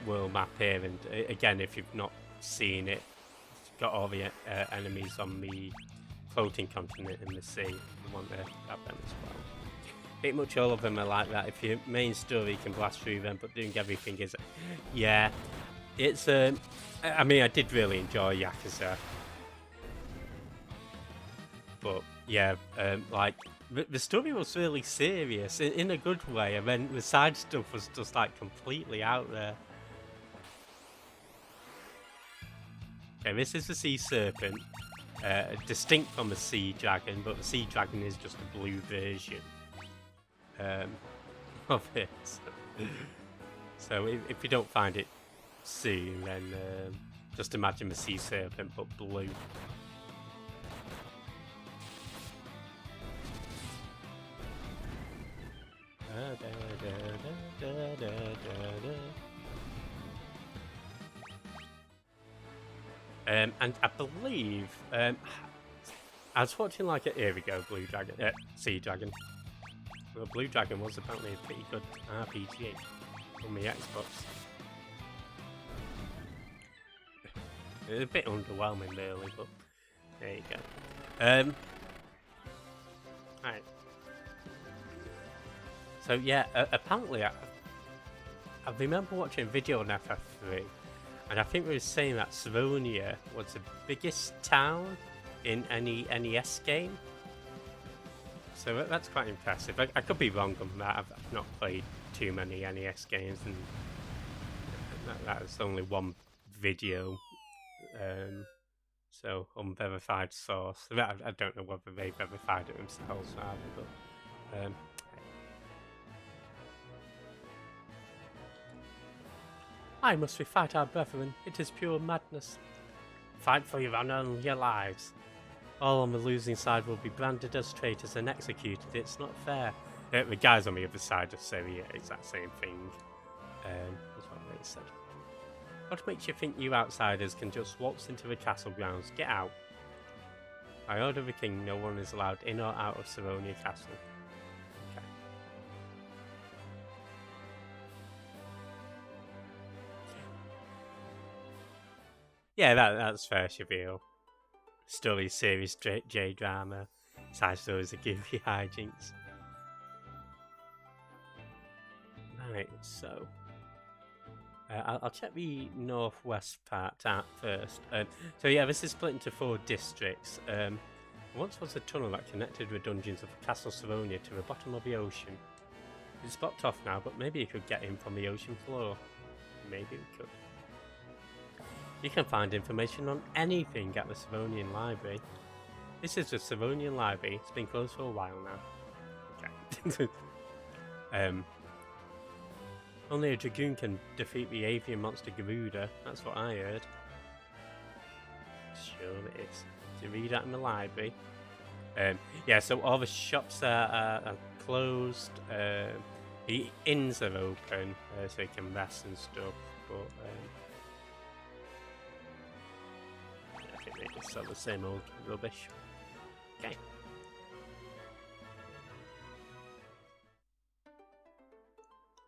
A: world map here, and again, if you've not seen it, it's got all the enemies on the floating continent in the sea. You want to have them as well. Pretty much all of them are like that. If your main story, you can blast through them, but doing everything is, yeah, it's I mean, I did really enjoy Yakuza, but yeah, like the story was really serious in a good way, and then the side stuff was just like completely out there. Okay, this is the sea serpent, distinct from the sea dragon, but the sea dragon is just a blue version of it. So if you don't find it soon, then just imagine the sea serpent but blue. And I believe I was watching like here we go, Blue Dragon, Sea Dragon. Well, Blue Dragon was apparently a pretty good RPG on the Xbox. It was a bit underwhelming really, but there you go. Right. So yeah, apparently I remember watching a video on FF3, and I think we were saying that Savonia was the biggest town in any NES game. So that's quite impressive. I could be wrong on that. I've not played too many NES games, and that's only one video. So unverified source. I don't know whether they verified it themselves either, but I must we fight our brethren. It is pure madness. Fight for your honor and your lives. All on the losing side will be branded as traitors and executed. It's not fair. The guys on the other side just say the exact same thing. That's what they said. What makes you think you outsiders can just waltz into the castle grounds? Get out. By order of the king, no one is allowed in or out of Savonia Castle. Okay. Yeah, that's fair, Shavil. Story series, J-drama, side stories of goofy hijinks. Right, so I'll check the northwest part out first. So yeah, this is split into 4 districts. Once was a tunnel that connected the dungeons of Castle Savonia to the bottom of the ocean. It's blocked off now, but maybe you could get in from the ocean floor. Maybe we could. You can find information on anything at the Savonian Library. This is the Savonian Library. It's been closed for a while now. Okay. Only a dragoon can defeat the avian monster Garuda. That's what I heard. Sure it is. To read that in the library. Yeah, so all the shops are closed. The inns are open, so you can rest and stuff. But I think they just sell the same old rubbish. Okay.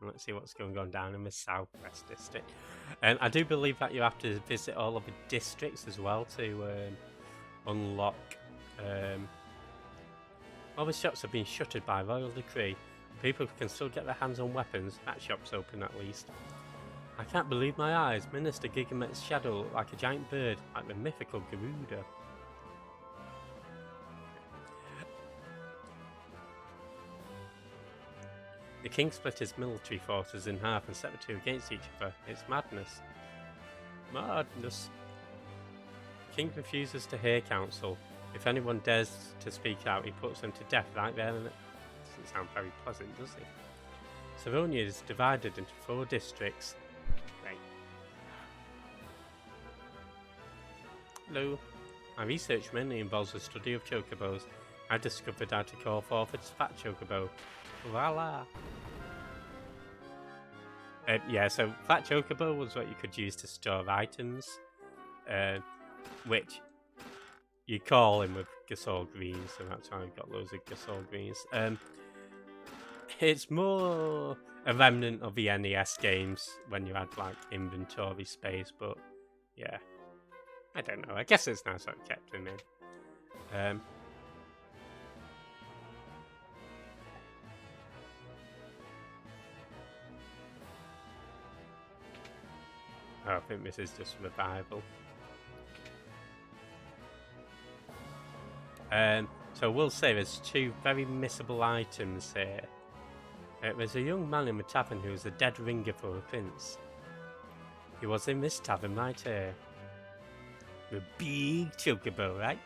A: Let's see what's going on down in the southwest district. I do believe that you have to visit all of the districts as well to unlock. All the shops have been shuttered by royal decree. People can still get their hands on weapons. That shop's open at least. I can't believe my eyes. Minister Gigamet's shadow looked like a giant bird, like the mythical Garuda. The king split his military forces in half and set the two against each other. It's madness. Madness. The king refuses to hear counsel. If anyone dares to speak out, he puts them to death right there and it doesn't sound very pleasant, does it? Savonia is divided into 4 districts. Right. Hello. My research mainly involves the study of chocobos. I discovered how to call forth its fat chocobo. Voila! Yeah, so Fat Chocobo was what you could use to store items, which you call him with Gasol Greens, so that's how I got loads of Gasol Greens. It's more a remnant of the NES games when you had like inventory space, but yeah, I don't know. I guess it's nice that I kept him in. I think this is just revival. So we'll say there's 2 very missable items here. There's a young man in the tavern who is a dead ringer for a prince. He was in this tavern right here. The big chocobo, right?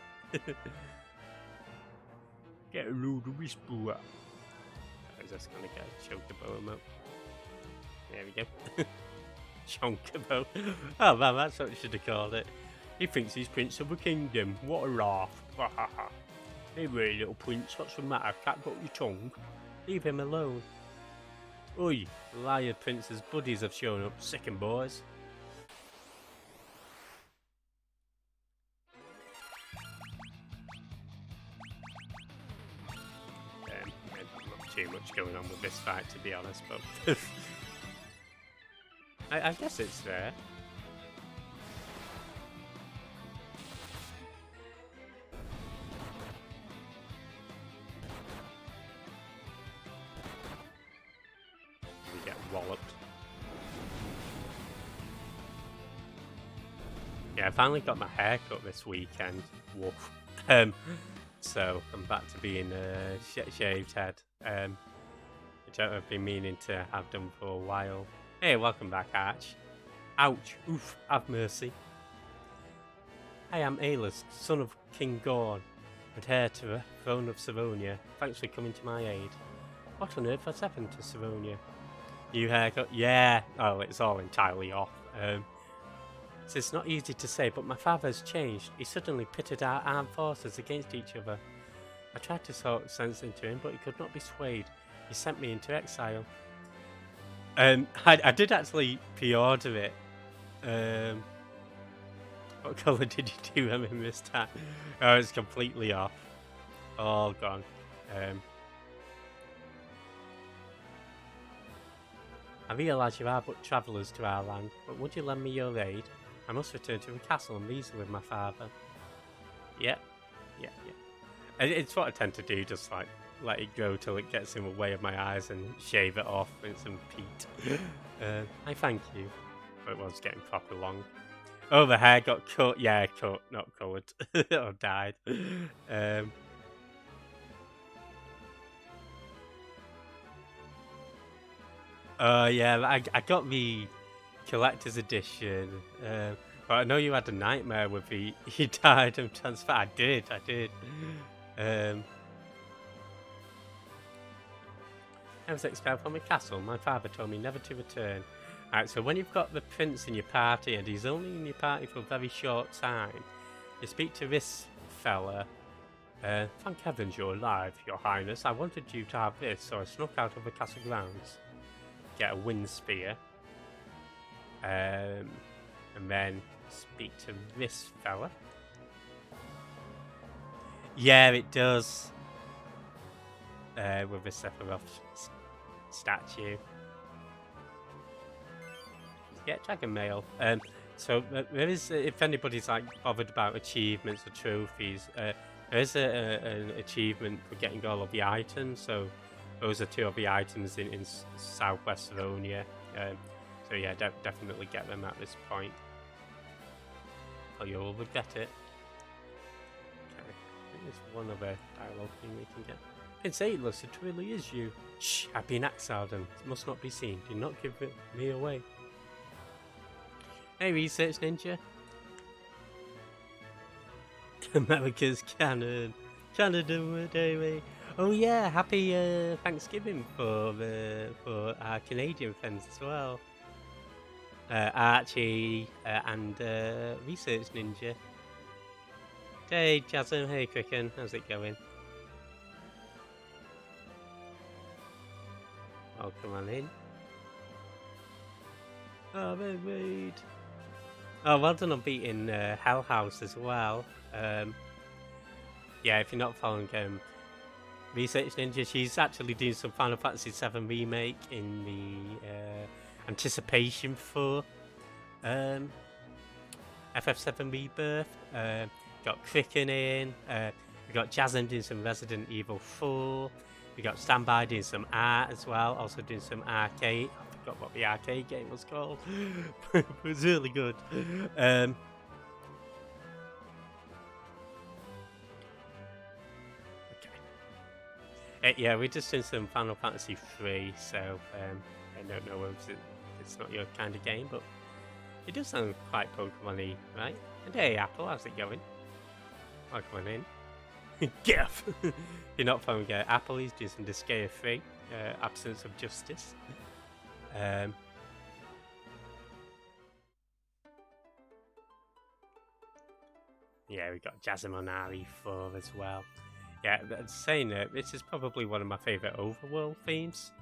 A: Get a load of this boy. I was just gonna get a chocobo emote. There we go. Chonkobo. Oh man, that's what you should have called it. He thinks he's Prince of a Kingdom. What a laugh. Hey really, little prince, what's the matter? Can't got your tongue? Leave him alone. Oi, the liar prince's buddies have shown up. Sick 'em, boys. up this fight, to be honest, but I guess it's there. We get walloped. Yeah, I finally got my hair cut this weekend. Woof. So I'm back to being a shaved head, which I've been meaning to have done for a while. Hey, welcome back, Arch. Ouch, oof, have mercy. I am Aelus, son of King Gorn, and heir to the throne of Savonia. Thanks for coming to my aid. What on earth has happened to Savonia? New haircut? Yeah. Oh, it's all entirely off. It's not easy to say, but my father's changed. He suddenly pitted our armed forces against each other. I tried to talk sense into him, but he could not be swayed. He sent me into exile. I did actually pre-order it. What colour did you do them in this time? Oh, it's completely off. All gone. I realise you are but travellers to our land, but would you lend me your aid? I must return to the castle and reason with my father. Yeah. It's what I tend to do, just like let it go till it gets in the way of my eyes and shave it off with some peat. I thank you. But it was getting proper long. Oh, the hair got cut. Yeah, cut, not coloured. Or dyed. Yeah, I got the collector's edition. But I know you had a nightmare with the he died and transfer. I did. I was expelled from the castle. My father told me never to return. Alright, so when you've got the prince in your party and he's only in your party for a very short time, you speak to this fella. Thank heavens you're alive, your highness. I wanted you to have this, so I snuck out of the castle grounds. Get a wind spear. And then speak to this fella. Yeah, it does. With the Sephiroth statue. Yeah, Dragon Mail. So there is, if anybody's like bothered about achievements or trophies, there is an achievement for getting all of the items. So those are 2 of the items in Southwest Savonia. So yeah, definitely get them at this point. Or you'll regret it. Okay, I think there's one other dialogue thing we can get. It's Aelus, it really is you. Shh, I've been exiled and it must not be seen. Do not give me away. Hey, Research Ninja. America's canon. Canada Day. Oh yeah, happy Thanksgiving for our Canadian friends as well. Archie and Research Ninja. Hey Jasmine, hey Cricken, how's it going? Oh, come on in. Oh, wait. Oh, well done on beating Hell House as well. Yeah, if you're not following Research Ninja, she's actually doing some Final Fantasy VII Remake in the anticipation for FF7 Rebirth. Got Cricken in. We got Jasmine doing some Resident Evil 4. We got Standby doing some art as well. Also doing some arcade. I forgot what the arcade game was called. It was really good. Yeah, we're just doing some Final Fantasy 3, so I don't know if it's not your kind of game, but it does sound quite Pokemon-y, right? And hey, Apple, how's it going? Welcome on in. Geoff! You're not following Apple, he's doing some Disgaea 3, Absence of Justice. Yeah, we got Jazamonari 4 as well. Yeah, saying that, this is probably one of my favourite overworld themes.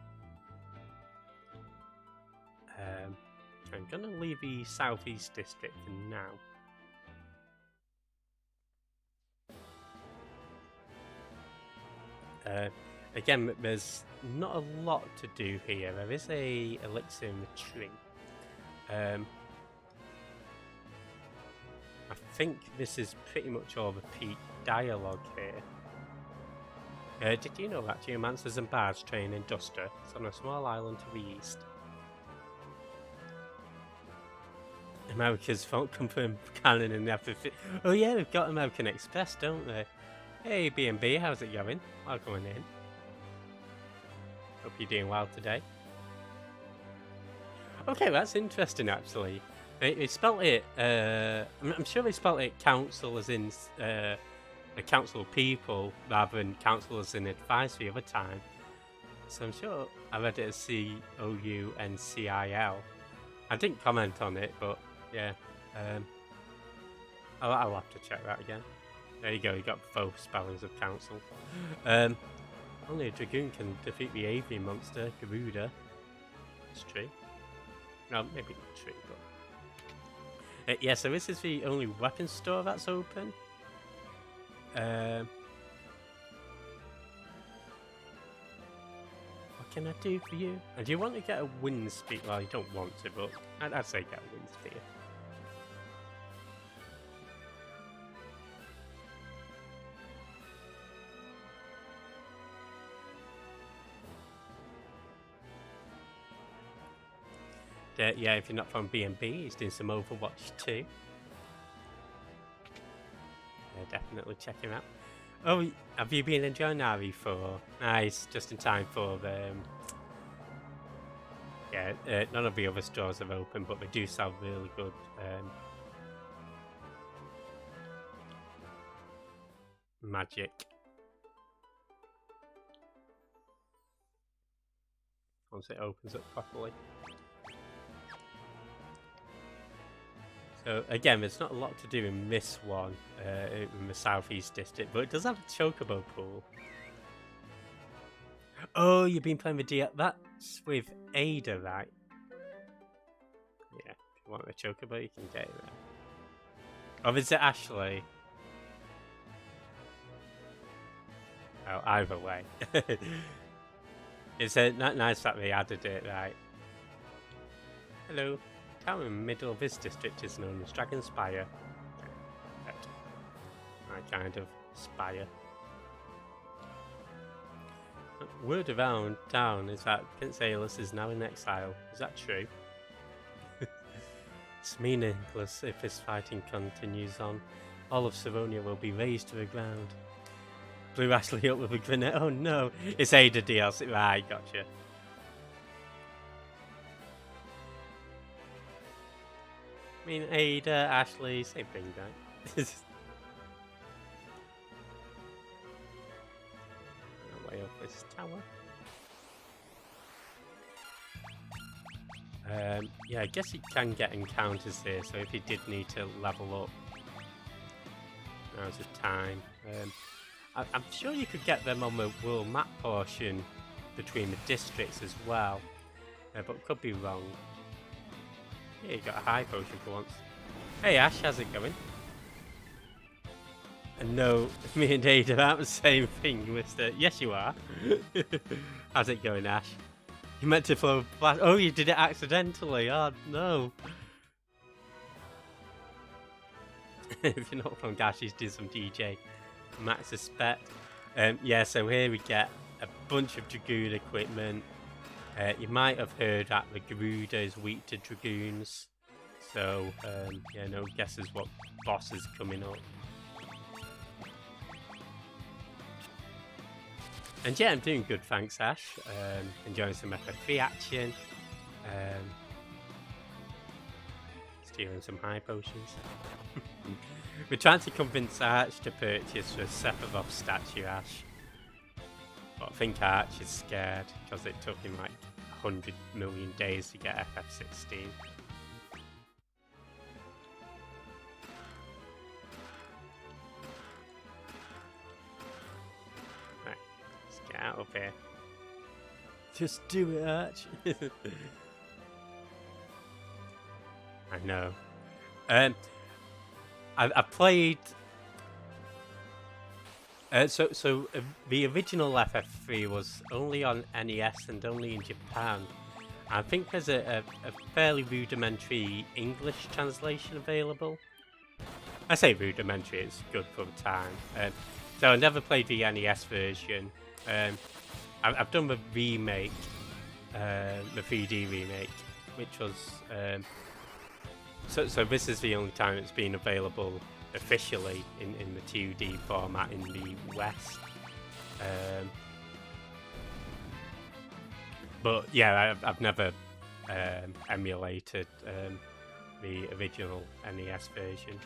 A: I'm gonna leave the Southeast District for now. Again, there's not a lot to do here. There is a elixir in the tree. I think this is pretty much all the peak dialogue here. Did you know that geomancers and bards train in Duster? It's on a small island to the east. America's phone confirmed canon in the episode. Oh yeah, they've got American Express, don't they? Hey B&B, how's it going? Welcome in. Hope you're doing well today. Okay, that's interesting actually. They spelt it, I'm sure they spelt it council as in a council of people rather than council as in advice the other time. So I'm sure I read it as COUNCIL. I didn't comment on it, but yeah. I'll have to check that again. There you go, you got both spellings of council. Only a dragoon can defeat the avian monster, Garuda. It's true. No, maybe not true, but... yeah, so this is the only weapon store that's open. What can I do for you? And do you want to get a wind spear? Well, you don't want to, but I'd say get a wind spear. Yeah, if you're not from B&B, he's doing some Overwatch too. Definitely check him out. Oh, have you been enjoying RE4? Nice, just in time for the... yeah, none of the other stores have opened, but they do sell really good... magic. Once it opens up properly. So again, there's not a lot to do in this one, in the southeast district, but it does have a chocobo pool. Oh, you've been playing the DL. That's with Ada, right? Yeah, if you want the chocobo, you can get it there. Oh, is it Ashley? Oh, either way. It's nice that they added it, right? Hello. Town in the middle of this district is known as Dragon Spire. My kind of spire. Word around town is that Prince Aelus is now in exile. Is that true? It's meaningless if this fighting continues on. All of Savonia will be razed to the ground. Blew Ashley up with a grenade. Oh no! It's Ada DLC. Right, gotcha. I mean, Ada, Ashley, same thing, right? Way up this tower. Yeah, I guess you can get encounters here, so if you did need to level up, now's the time. I'm sure you could get them on the world map portion between the districts as well, but could be wrong. Yeah, you got a high potion for once. Hey Ash, how's it going? And no, me and Ada aren't the same thing, mister. Yes, you are. How's it going, Ash? You meant to throw flash. Oh, you did it accidentally. Oh, no. If you're not from Gash, he's doing some DJ. Max suspect. Yeah, so here we get a bunch of Dragoon equipment. You might have heard that the Garuda is weak to Dragoons. So, yeah, no guesses what boss is coming up. And yeah, I'm doing good, thanks Ash. Enjoying some FF3 action. Stealing some high potions. We're trying to convince Arch to purchase the Sephiroth statue, Ash. But I think Arch is scared because it took him like 100 million days to get FF16. Out of here. Just do it, Arch. I know. I played The original FF3 was only on NES and only in Japan. I think there's a fairly rudimentary English translation available. I say rudimentary, it's good for the time. So I never played the NES version. I've done the remake, the 3D remake, which was... So this is the only time it's been available officially in the 2D format in the West. But yeah, I've never emulated the original NES version.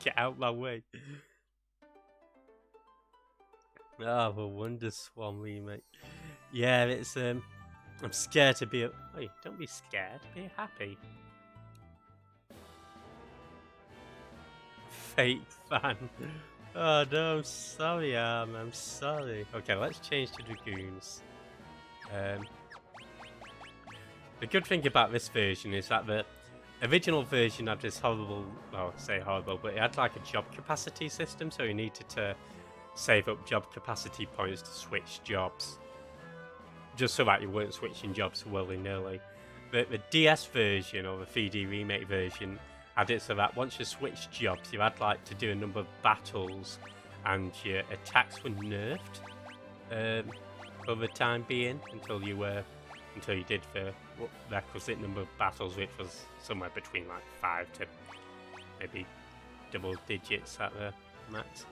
A: Get out my way. Oh, the Wonder Swan remake. Yeah, it's I'm scared to be. Wait, don't be scared. Be happy. Fake fan. Oh no, I'm sorry, I'm sorry. Okay, let's change to Dragoons. The good thing about this version is that the original version had this horrible, well, I say horrible, but it had like a job capacity system, so you needed to save up job capacity points to switch jobs. Just so that you weren't switching jobs willy-nilly. But the DS version, or the 3D remake version, had it so that once you switched jobs, you had like to do a number of battles, and your attacks were nerfed for the time being until you did the requisite number of battles, which was somewhere between like 5 to maybe double digits at the max.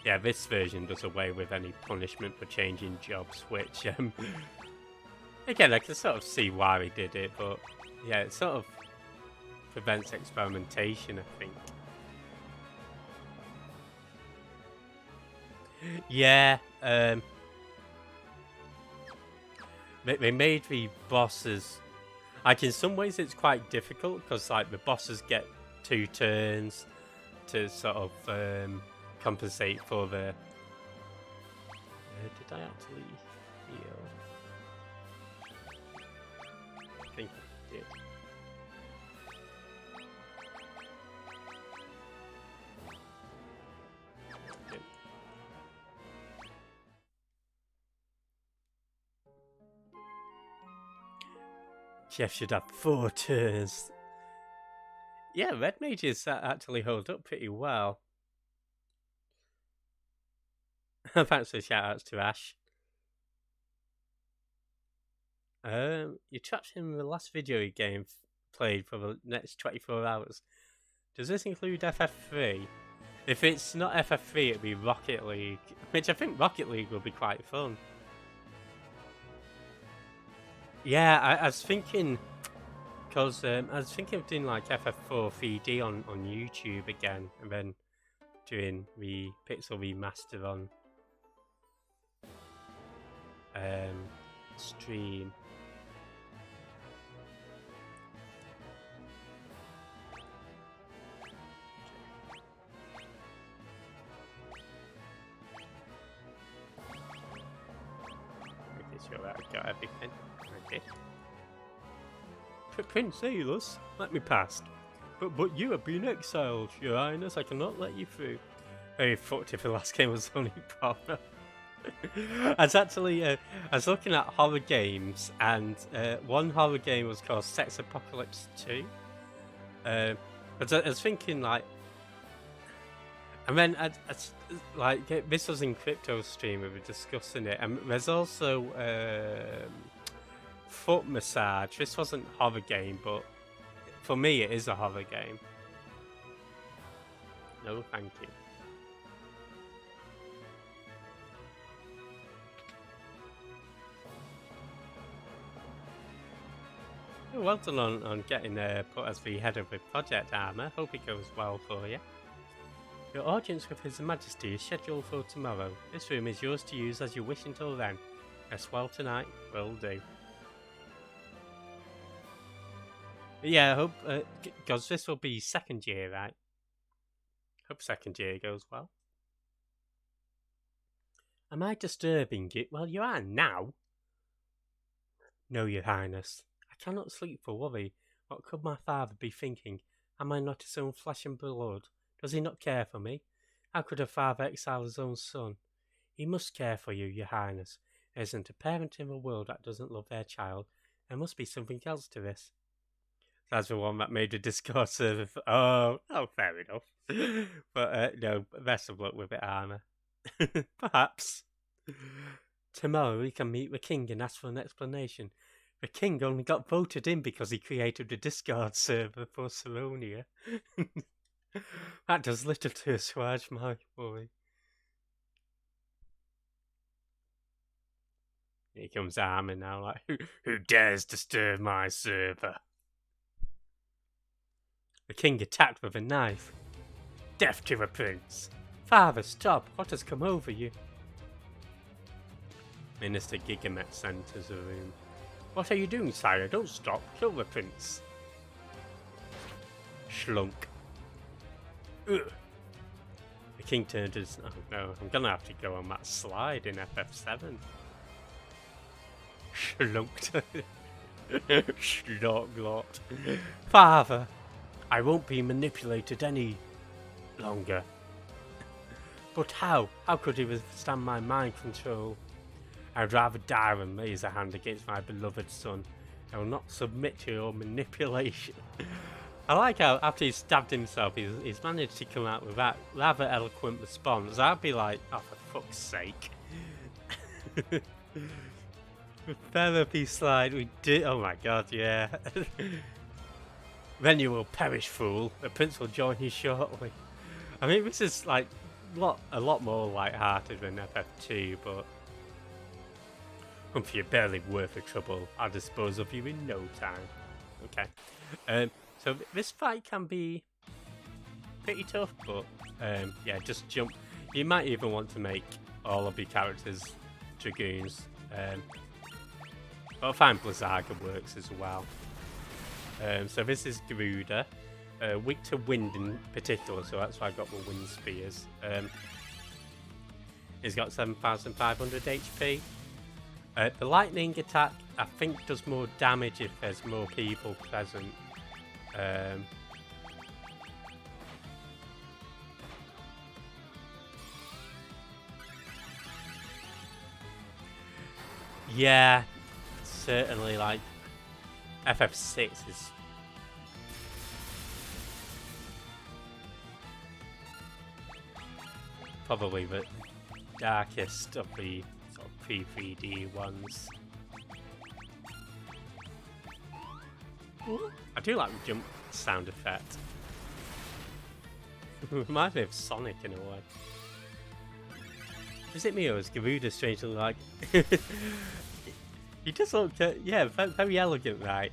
A: Yeah, this version does away with any punishment for changing jobs, which again, I can sort of see why they did it, but yeah, it sort of prevents experimentation, I think. Yeah, they made the bosses, like in some ways it's quite difficult because like the bosses get 2 turns to sort of compensate for the... did I actually heal? I think I did. Jeff should have 4 turns. Yeah, red mages actually hold up pretty well. Thanks for the shout-outs to Ash. You trapped him in the last video game played for the next 24 hours. Does this include FF3? If it's not FF3, it'd be Rocket League, which I think Rocket League will be quite fun. Yeah, I was thinking, because I was thinking of doing like FF4 3D on YouTube again, and then doing the Pixel Remaster on stream. Making sure that I got everything. I did. Prince Aelus, let me past. But you have been exiled, Your Highness. I cannot let you through. Very fucked if the last game was only proper. I was looking at horror games, and one horror game was called Sex Apocalypse 2. I was thinking like, and then like this was in Crypto Stream, we were discussing it, and there's also Foot Massage. This wasn't a horror game, but for me it is a horror game. No, thank you. Well done on getting put as the head of the project, Armour. Hope it goes well for you. Your audience with His Majesty is scheduled for tomorrow. This room is yours to use as you wish until then. Rest well tonight. Will do. Yeah, I hope, because this will be second year, right? Hope second year goes well. Am I disturbing you? Well, you are now. No, your highness. I cannot sleep for worry. What could my father be thinking? Am I not his own flesh and blood? Does he not care for me? How could a father exile his own son? He must care for you, your highness. There isn't a parent in the world that doesn't love their child. There must be something else to this. That's the one that made a Discord server. Oh, fair enough. But no, best of luck with it, Armour. Perhaps. Tomorrow we can meet the king and ask for an explanation. The king only got voted in because he created a Discord server for Salonia. That does little to assuage my worry. Here comes Armour now, like, who dares disturb my server? The king attacked with a knife. Death to the prince! Father, stop! What has come over you? Minister Gigamet enters the room. What are you doing, sire? Don't stop. Kill the prince. Schlunk. Ugh. The king turned his... Oh no, I'm gonna have to go on that slide in FF7. Schlunked. Schloglot. Father, I won't be manipulated any longer. But how? How could he withstand my mind control? I'd rather die than raise a hand against my beloved son. I will not submit to your manipulation. I like how after he stabbed himself, he's managed to come out with that rather eloquent response. I'd be like, oh, for fuck's sake. Therapy slide, we did. Oh my god, yeah. Then you will perish, fool. The prince will join you shortly. I mean, this is like a lot more light-hearted than FF2, but if you're barely worth the trouble, I'll dispose of you in no time. Okay. So this fight can be pretty tough, but yeah, just jump. You might even want to make all of your characters Dragoons. But I find Blizzaga works as well. So this is Garuda. Weak to wind in particular, so that's why I got the wind spears. He's got 7,500 HP. The lightning attack, I think, does more damage if there's more people present. Yeah, certainly, like, FF6 is... probably the darkest of the sort of pre-3D ones. I do like the jump sound effect. Reminds me of Sonic in a way. Is it me or is Garuda strangely like... He does look, yeah, very elegant, right?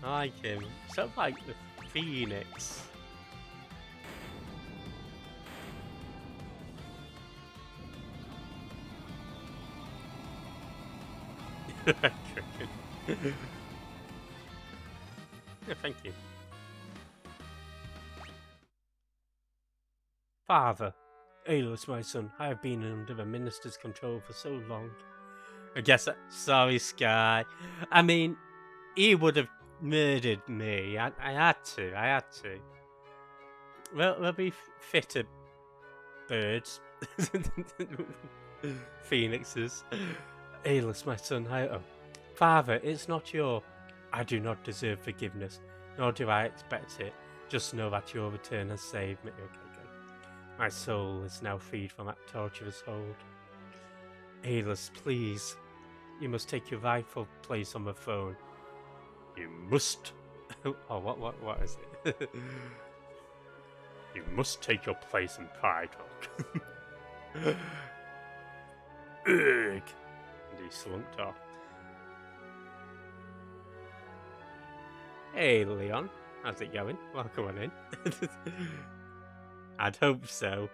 A: I like him. Sort of like the Phoenix. Yeah, thank you. Father, Aeolus, my son, I have been under the minister's control for so long. I guess, sorry, Sky. I mean, he would have murdered me. I had to. Well, there'll be fitter birds. Phoenixes. Aeolus, my son, Father, it's not your... I do not deserve forgiveness, nor do I expect it. Just know that your return has saved me. Okay, good. My soul is now freed from that torturous hold. Aeolus, please. You must take your rightful place on the throne. You must... Oh, what is it? You must take your place in Prydrock. Ugh. And he slunked off. Hey, Leon. How's it going? Welcome on in. I'd hope so.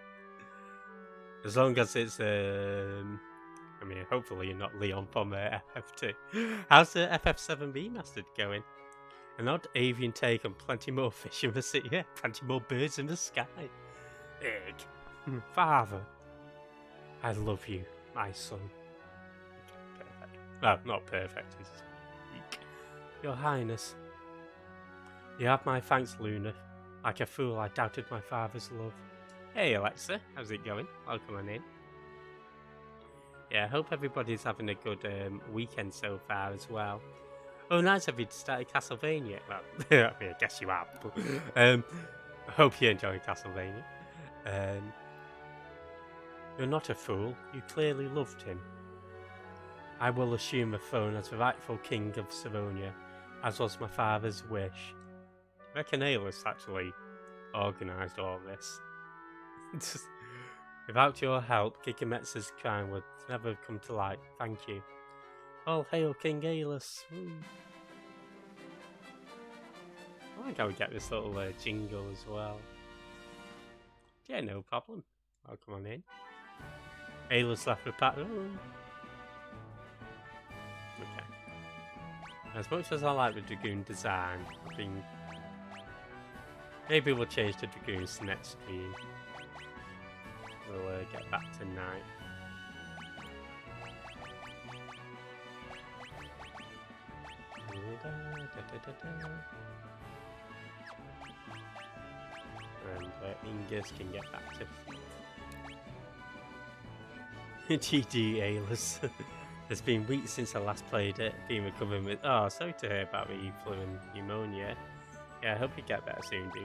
A: As long as it's, I mean, hopefully you're not Leon from FF2. How's the FF7 remastered going? An odd avian take on plenty more fish in the sea. Yeah, plenty more birds in the sky. Egg. Father. I love you, my son. Perfect. Well, not perfect. It's weak. Your Highness. You have my thanks, Luna. Like a fool, I doubted my father's love. Hey, Alexa. How's it going? Welcome on in. Yeah, I hope everybody's having a good weekend so far as well. Oh, nice. Have you started Castlevania? Well, I mean, I guess you have. But, I hope you enjoy Castlevania. You're not a fool. You clearly loved him. I will assume the throne as the rightful king of Savonia, as was my father's wish. I reckon Aelus actually organised all this. Without your help, Gigametza's crime would never have come to light. Thank you. All hail King Aelus. I like how we get this little jingle as well. Yeah, no problem. Welcome on in. Aelus left the pattern. Okay. As much as I like the Dragoon design, I think maybe we'll change the Dragoons next stream. We'll get back to night. And Ingus can get back to GG Aelus. It's been weeks since I last played it. Been recovering with. Oh, sorry to hear about the flu and pneumonia. Yeah, I hope you get better soon, dude.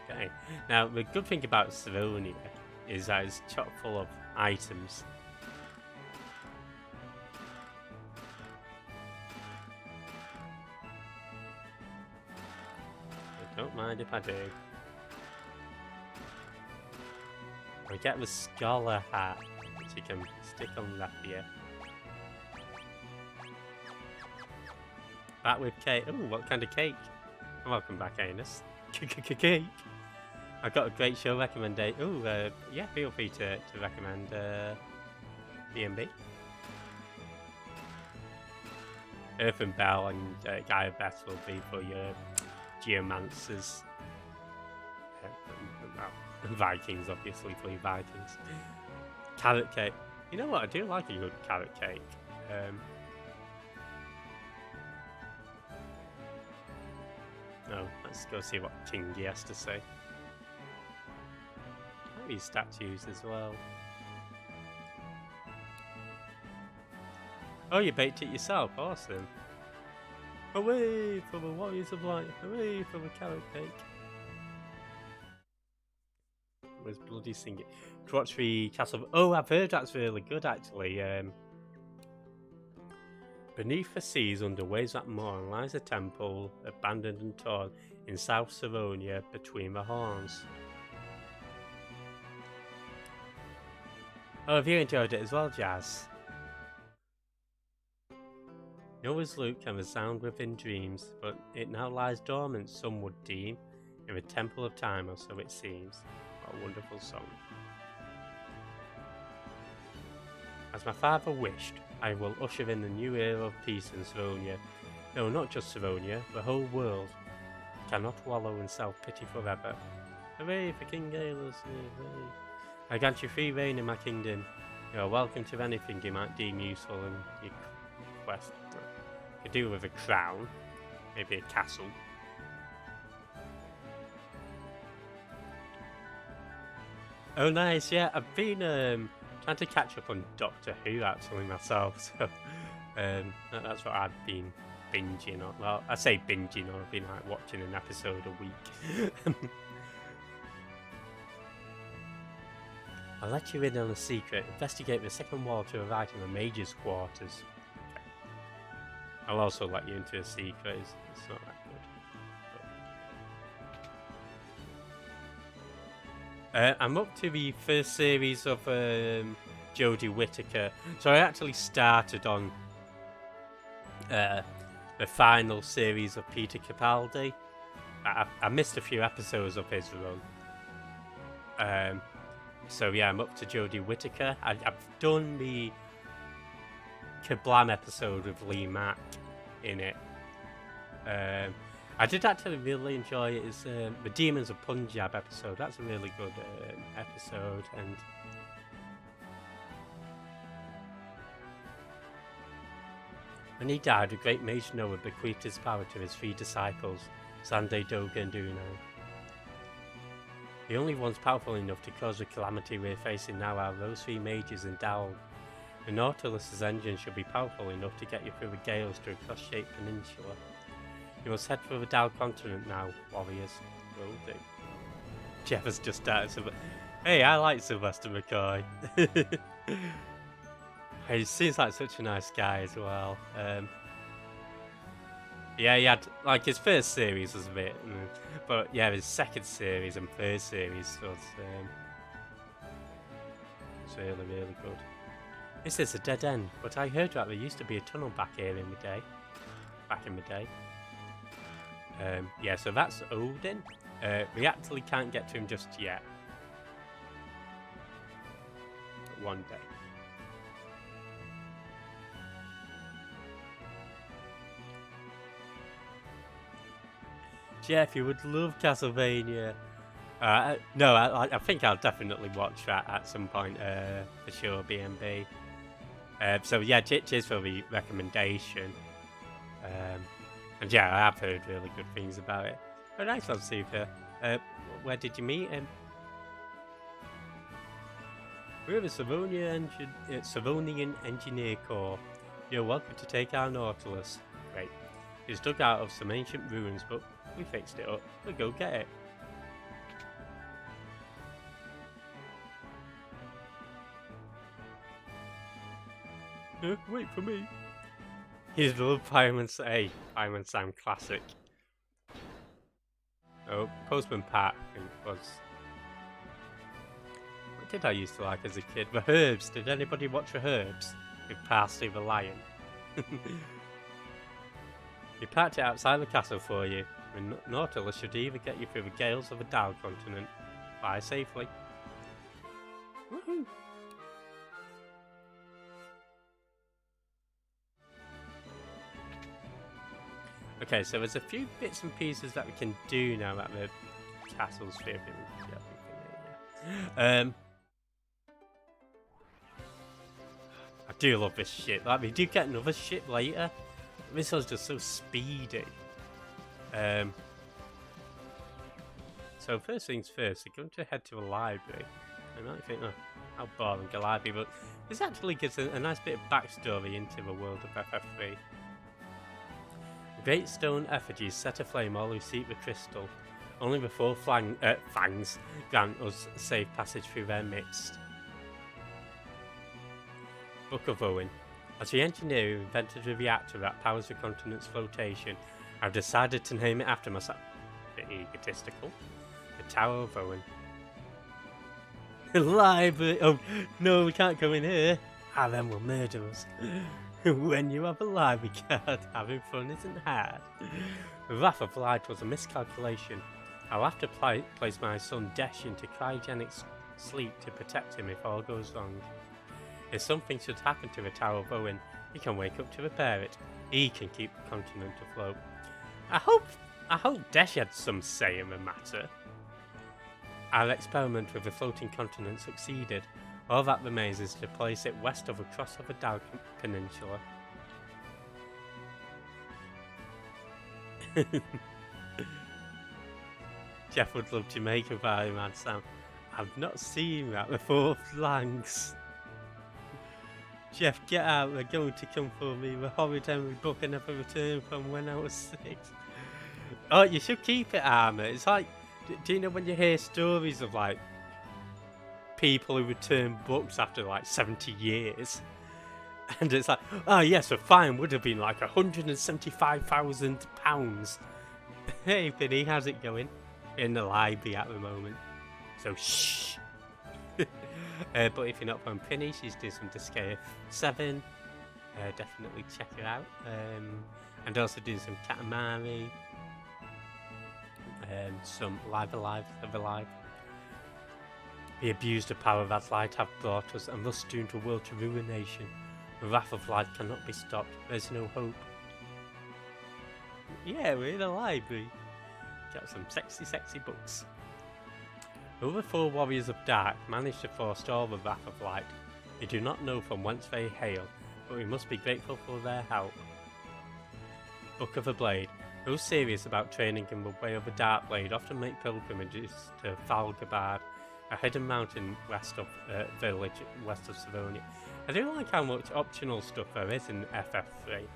A: Okay. Now, the good thing about Savonia is that it's chock full of items. I don't mind if I do. I get the scholar hat, which you can stick on rapier. Back with cake. Oh, what kind of cake? Welcome back, Anus. Cake. I got a great show recommendation. Oh, yeah, feel free to recommend B&B. Earth and Bell and Gaia Beth will be for your Geomancers. Vikings, obviously, for your Vikings. Carrot cake. You know what? I do like a good carrot cake. No, let's go see what Kingy has to say. Maybe statues as well. Oh, you baked it yourself? Awesome. Away from the warriors of light. Away from the carrot cake. Was bloody singing. To watch the castle. Oh, I've heard that's really good actually. Beneath the seas, under waves at morn, lies a temple, abandoned and torn, in South Savonia, between the horns. Oh, have you enjoyed it as well, Jazz? Noah's Luke can resound within dreams, but it now lies dormant, some would deem, in the temple of time, or so it seems. What a wonderful song. As my father wished, I will usher in the new era of peace in Savonia. No, not just Savonia, the whole world cannot wallow in self-pity forever. Hooray for King Aelus! Hooray. I grant you free reign in my kingdom. You are welcome to anything you might deem useful in your quest. You could do with a crown, maybe a castle. Oh nice, yeah, I've been trying to catch up on Doctor Who actually myself, so that's what I've been binging on. Well, I say binging on, I've been like watching an episode a week. I'll let you in on a secret. Investigate the second wall to the right in the Major's quarters. Okay. I'll also let you into a secret, it's not that good. I'm up to the first series of Jodie Whittaker. So I actually started on the final series of Peter Capaldi. I missed a few episodes of his run. So yeah, I'm up to Jodie Whittaker. I've done the Kablam episode with Lee Mack in it. I did actually really enjoy it. It's the Demons of Punjab episode. That's a really good episode. And when he died, the great mage Noah bequeathed his power to his 3 disciples, Sanjay, Doga and Duno. The only ones powerful enough to cause the calamity we're facing now are those 3 mages in Dal. The Nautilus's engine should be powerful enough to get you through the gales to a cross-shaped peninsula. You must head for the Dal continent now, warriors. Will do. Jeff has just started. Hey, I like Sylvester McCoy. He seems like such a nice guy as well. Yeah, he had, like, his first series was a bit, but yeah, his second series and third series was really, really good. This is a dead end, but I heard that there used to be a tunnel back here in the day. Back in the day. Yeah, so that's Odin. We actually can't get to him just yet. But one day. Jeff, you would love Castlevania. No, I think I'll definitely watch that at some point for sure, BNB. So yeah, cheers for the recommendation. And yeah, I have heard really good things about it. But nice one, Super. Where did you meet him? We're the Savonian Engineer Corps. You're welcome to take our Nautilus. Great. It's dug out of some ancient ruins, but we fixed it up. We'll go get it. Wait for me. He's the Fireman Sam classic. Oh, Postman Pat was. What did I used to like as a kid? The Herbs. Did anybody watch The Herbs? With Parsley the Lion. He packed it outside the castle for you. The Nautilus should either get you through the gales of the Dal continent. Fly safely. Woohoo! Okay, so there's a few bits and pieces that we can do now at the castle's sphere. I do love this ship. Like, we do get another ship later. This one's just so speedy. So first things first, we're going to head to a library. I might think, oh, how boring a library, but this actually gives a nice bit of backstory into the world of FF3. Great stone effigies set aflame all who seek the crystal. Only the 4 fangs grant us safe passage through their midst. Book of Owen. As the engineer who invented the reactor that powers the continent's flotation, I've decided to name it after myself. Bit egotistical. The Tower of Owen. Library. Oh no, we can't go in here. Then will murder us. When you have a library card, having fun isn't hard. The Wrath of Light was a miscalculation. I'll have to place my son Desh into cryogenic sleep to protect him if all goes wrong. If something should happen to the Tower of Owen, he can wake up to repair it. He can keep the continent afloat. I hope Desh had some say in the matter. Our experiment with the floating continent succeeded. All that remains is to place it west of the crossover Dal Peninsula. Jeff would love Jamaica Fireman Sam. I've not seen that before, thanks. Jeff, get out, they're going to come for me. The horrid Henry book I never returned from when I was 6. Oh, you should keep it, Armour. It's like, do you know when you hear stories of like people who return books after like 70 years? And it's like, oh yes, a fine would have been like £175,000. Hey Vinny, how's it going? In the library at the moment. So shh. But if you're not from Finny, she's doing some Disgaea 7. Definitely check her out. And also doing some Katamari. Some Live Alive. The abused of power that light have brought us and thus doomed the world to ruination. The wrath of light cannot be stopped. There's no hope. Yeah, we're in a library. Got some sexy books. The other 4 warriors of dark managed to forestall the wrath of light. We do not know from whence they hail, but we must be grateful for their help. Book of the Blade. Those serious about training in the way of the Dark Blade often make pilgrimages to Falgabard, a hidden mountain west of village west of Savonia. I do like how much optional stuff there is in FF3.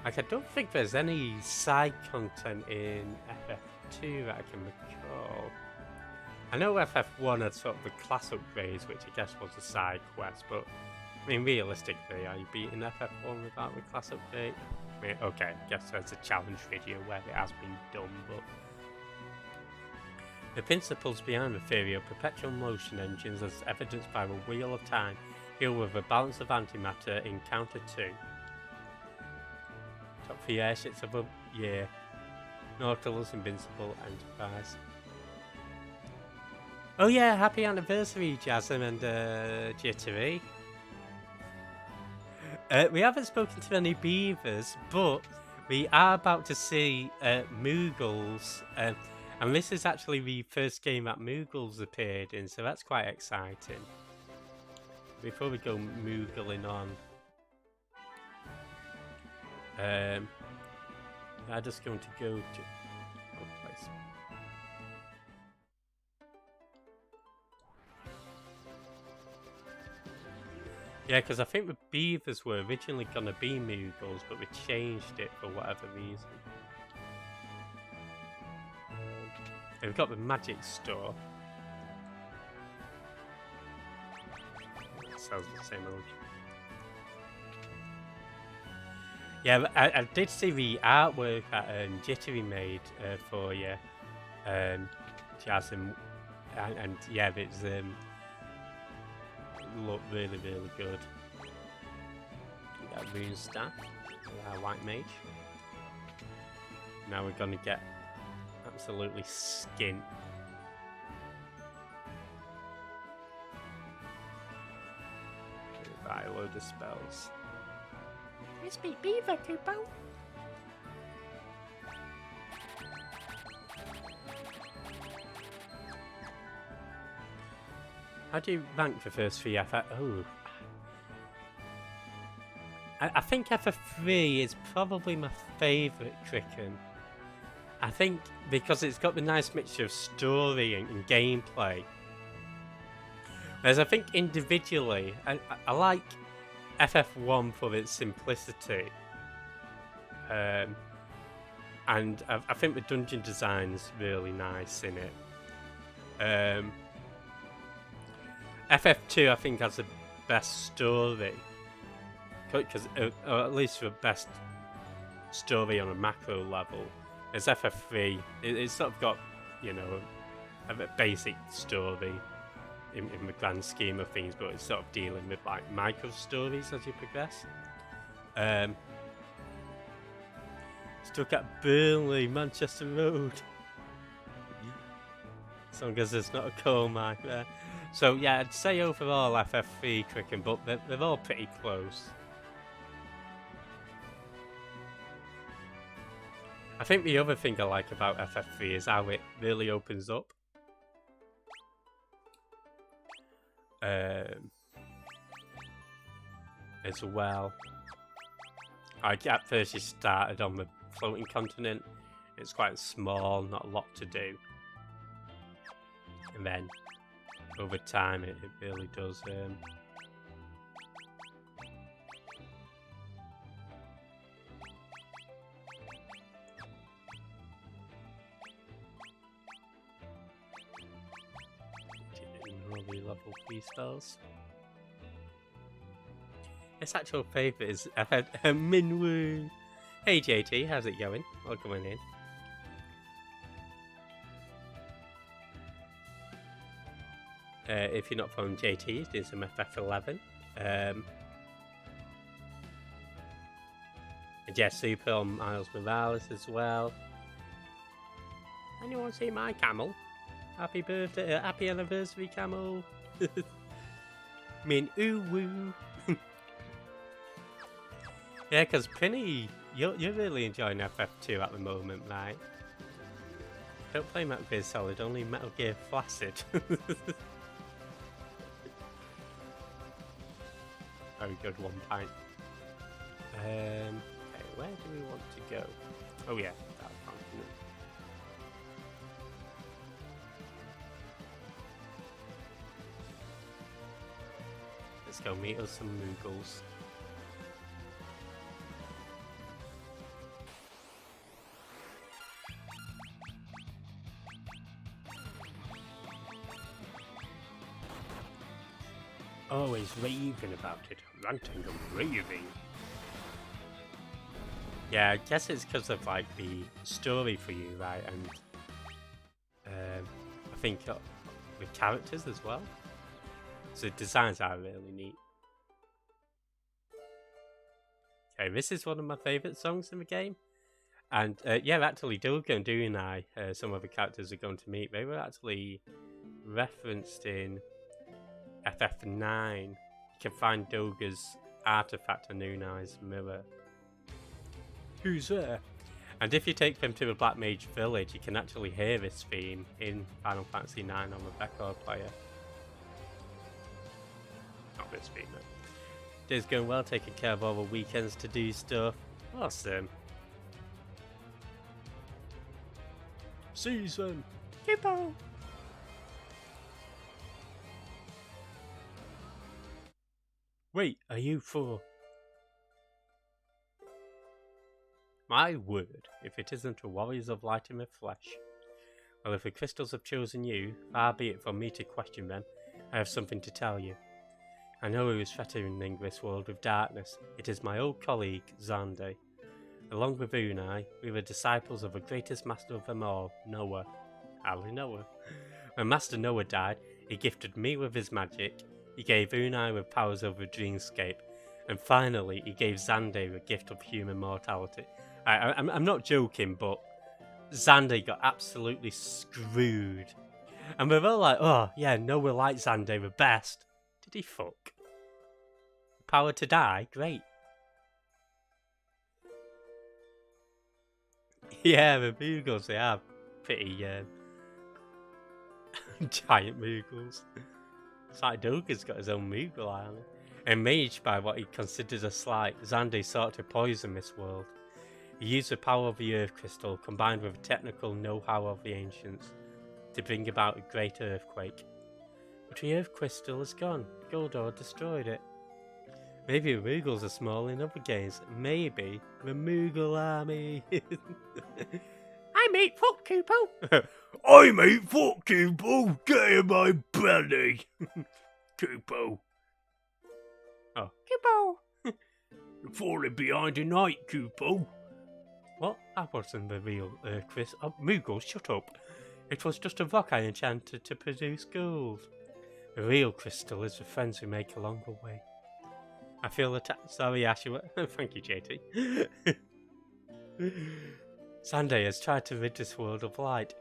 A: Like, I don't think there's any side content in FF2 that I can recall. I know FF1 had sort of the class upgrades, which I guess was a side quest, but I mean, realistically, are you beating FF1 without the class update? I mean, okay, I guess there's a challenge video where it has been done, but the principles behind the theory of perpetual motion engines, as evidenced by the Wheel of Time, deal with the balance of antimatter in Counter 2. Top 3 airships of the year: Nautilus, Invincible, Enterprise. Oh yeah, happy anniversary, Jasmine and Jittery. We haven't spoken to any beavers, but we are about to see Moogles, and this is actually the first game that Moogles appeared in, so that's quite exciting. Before we go Moogling on, I'm just going to go to place. Yeah, because I think the beavers were originally going to be Moogles, but we changed it for whatever reason. We've got the magic store. It sells the same old. Yeah, I did see the artwork that Jittery made for you, Jazz, and yeah, it's look really good. We got Rune Staff, our White Mage. Now we're gonna get absolutely skint. Buy a load of spells. It's me, Beaver Kupo. How do you rank for first 3 FF? Oh. I think FF3 is probably my favourite Kricken. I think because it's got the nice mixture of story and gameplay. Whereas I think individually, I like FF1 for its simplicity. And I think the dungeon design's really nice in it. FF2 I think has the best story, because or at least the best story on a macro level. As FF3, it's sort of got, you know, a basic story in the grand scheme of things, but it's sort of dealing with like micro stories as you progress. Stuck at Burnley, Manchester Road. As long as there's not a coal mine there. So yeah, I'd say overall FF3 Kricken, but they're all pretty close. I think the other thing I like about FF3 is how it really opens up. As well. Like at first you started on the floating continent. It's quite small, not a lot to do. And then over time it really does really level 3 spells. His actual favourite is Minwoo. Hey JT, how's it going? Welcome in. If you're not following JT, he's doing some FF11. And yeah, Super on Miles Morales as well. Anyone see my camel? Happy birthday, happy anniversary, camel. Min ooh woo. Yeah, because Prinny you're really enjoying FF2 at the moment, right? Don't play Metal Gear Solid, only Metal Gear Flaccid. Very good, 1 pint. Okay, where do we want to go? Oh yeah, that continent. Let's go meet us some Moogles. Always raving about it, ranting and raving. Yeah, I guess it's because of like the story for you, right? And I think the characters as well. So the designs are really neat. Okay, this is one of my favourite songs in the game. And yeah, actually, Dulga and Dunai, some of the characters are going to meet, they were actually referenced in FF9. You can find Dulga's artifact and Dunai's mirror. Who's there? And if you take them to the Black Mage Village, you can actually hear this theme in Final Fantasy IX on the record player. Not this theme, though. Day's going well, taking care of all the weekends to do stuff. Awesome. Season! Kippo! Wait, are you for? My word, if it isn't the Warriors of Light in the flesh. Well, if the crystals have chosen you, far be it from me to question them, I have something to tell you. I know who is threatening this world with darkness. It is my old colleague, Xande. Along with Unai, we were disciples of the greatest master of them all, Noah. Ali Noah. When Master Noah died, he gifted me with his magic, he gave Unai with powers over Dreamscape, and finally he gave Xande the gift of human mortality. I'm not joking, but Xande got absolutely screwed. And we're all like, oh yeah, Noah liked Xande the best. Did he fuck? Power to die? Great. Yeah, the Moogles, they are pretty giant Moogles. It's like Dulga's got his own Moogle eye on it. Enraged by what he considers a slight, Xande sought to poison this world. He used the power of the Earth Crystal, combined with the technical know-how of the Ancients, to bring about a great earthquake. But the Earth Crystal is gone. Goldor destroyed it. Maybe the Moogles are small in other games. Maybe the Moogle army. I'm 8 foot, Kupo. I'm 8 foot, Kupo. Get in my belly. Kupo. Oh, Kupo. You're falling behind tonight, Kupo. What? That wasn't the real Chris. Oh, Moogle, shut up. It was just a rock I enchanted to produce gold. The real crystal is the friends we make along the way. I feel attacked. Sorry, Ashua. Thank you, JT. Xande has tried to rid this world of light.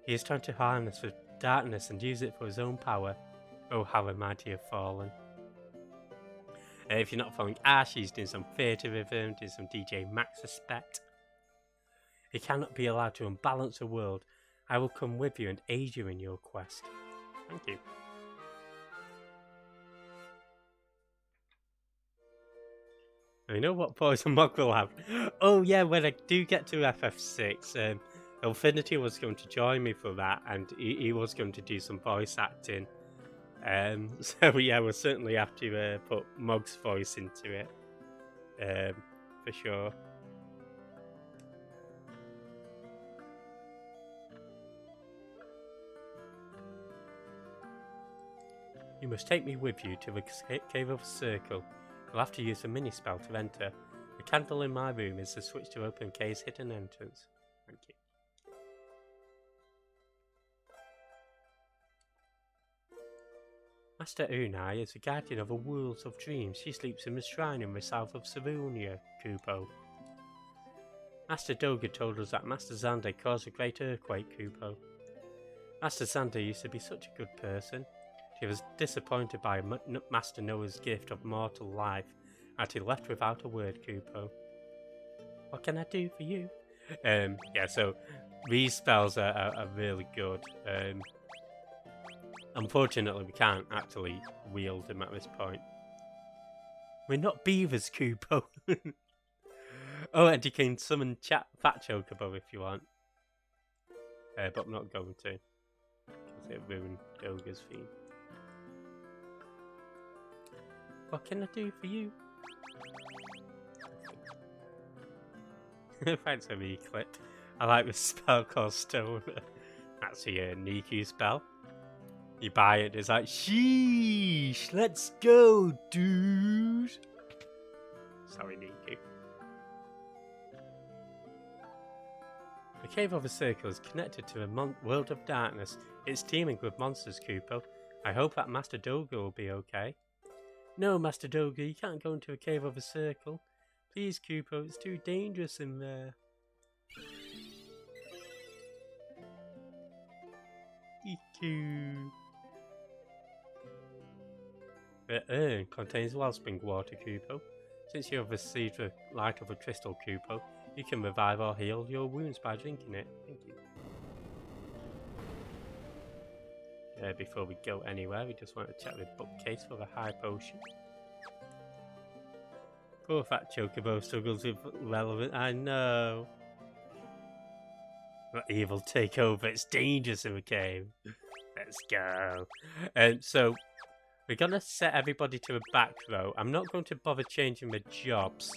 A: He is trying to harness the darkness and use it for his own power. Oh, how the mighty have fallen. If you're not following Ash, he's doing some theatre with him, doing some DJ Max respect. He cannot be allowed to unbalance the world. I will come with you and aid you in your quest. Thank you. I know what Poison Mog will have. Oh yeah, when I do get to FF6, Infinity was going to join me for that, and he was going to do some voice acting. So yeah, we'll certainly have to put Mog's voice into it, for sure. You must take me with you to the Cave of the Circle. You'll have to use a mini-spell to enter. The candle in my room is the switch to open Kay's hidden entrance. Thank you. Master Unai is the guardian of the worlds of dreams. She sleeps in the shrine in the south of Savunia, Kupo. Master Doga told us that Master Xande caused a great earthquake, Kupo. Master Xande used to be such a good person. He was disappointed by Master Noah's gift of mortal life, and he left without a word, Kupo. What can I do for you? Yeah, so these spells are really good. Unfortunately, we can't actually wield them at this point. We're not beavers, Kupo. Oh, and you can summon Fat Chocobo if you want. But I'm not going to. Because it ruined Doga's theme. What can I do for you? Thanks for the clip. I like this spell called Stone. That's a Niku spell. You buy it, it's like, sheesh, let's go, dude. Sorry, Niku. The Cave of the Circle is connected to a world of darkness. It's teeming with monsters, Kupo. I hope that Master Doga will be okay. No, Master Doga, you can't go into a Cave of the Circle. Please, Kupo, it's too dangerous in there. Iku. The urn contains wellspring water, Kupo. Since you have received the light of a crystal, Kupo, you can revive or heal your wounds by drinking it. Thank you. Before we go anywhere, we just want to check the bookcase for the high potion. Poor Fat Chocobo struggles with relevant. I know. Let evil take over. It's dangerous in the cave. Let's go. So we're gonna set everybody to a back row. I'm not going to bother changing the jobs.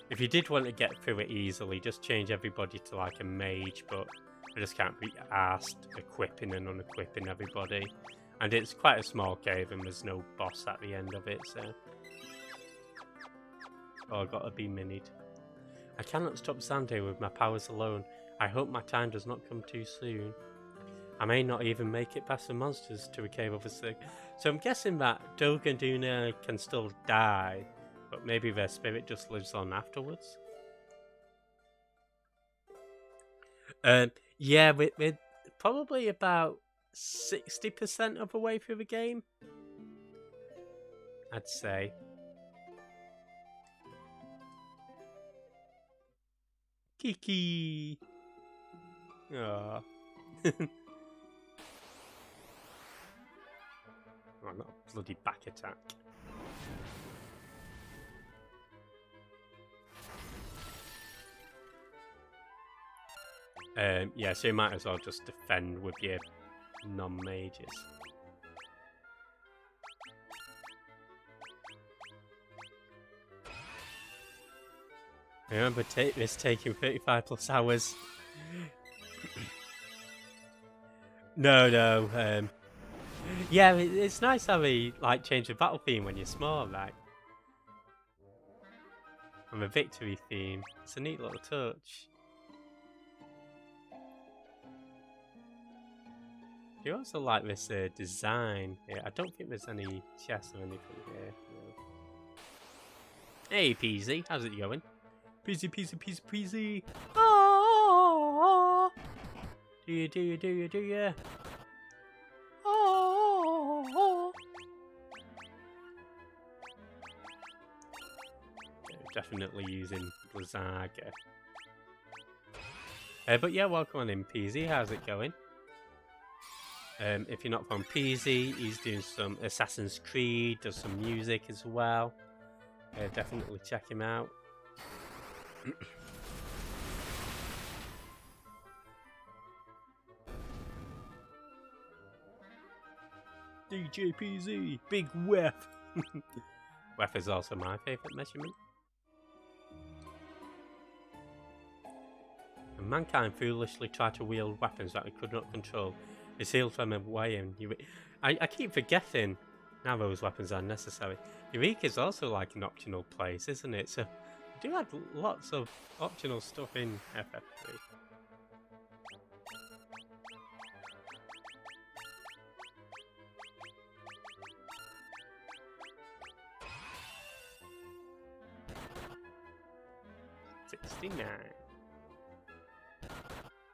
A: If you did want to get through it easily, just change everybody to like a mage, but I just can't be asked equipping and unequipping everybody. And it's quite a small cave and there's no boss at the end of it, so all gotta be minied. I cannot stop Xande with my powers alone. I hope my time does not come too soon. I may not even make it past the monsters to a Cave of the Circle. So I'm guessing that Doga and Duna can still die, but maybe their spirit just lives on afterwards. Yeah, we're probably about 60% of the way through the game, I'd say. Kiki! Aww. Oh, not a bloody back attack. Yeah, so you might as well just defend with your non-mages. Remember, this taking 35 plus hours. No. Yeah, it's nice how they like change the battle theme when you're small, right? And the victory theme. It's a neat little touch. You also like this design here. I don't think there's any chests or anything here. No. Hey, Peasy, how's it going? Peasy. Oh, do you? Oh. Definitely using Blizzaga. But yeah, welcome on in, Peasy. How's it going? If you're not from Peasy, he's doing some Assassin's Creed, does some music as well. Definitely check him out. DJ PZ, big Wef. Wef is also my favourite measurement. And mankind foolishly tried to wield weapons that they could not control. They sealed them away and I keep forgetting now those weapons are necessary. Eureka is also like an optional place, isn't it? So we do have lots of optional stuff in FF3. $69.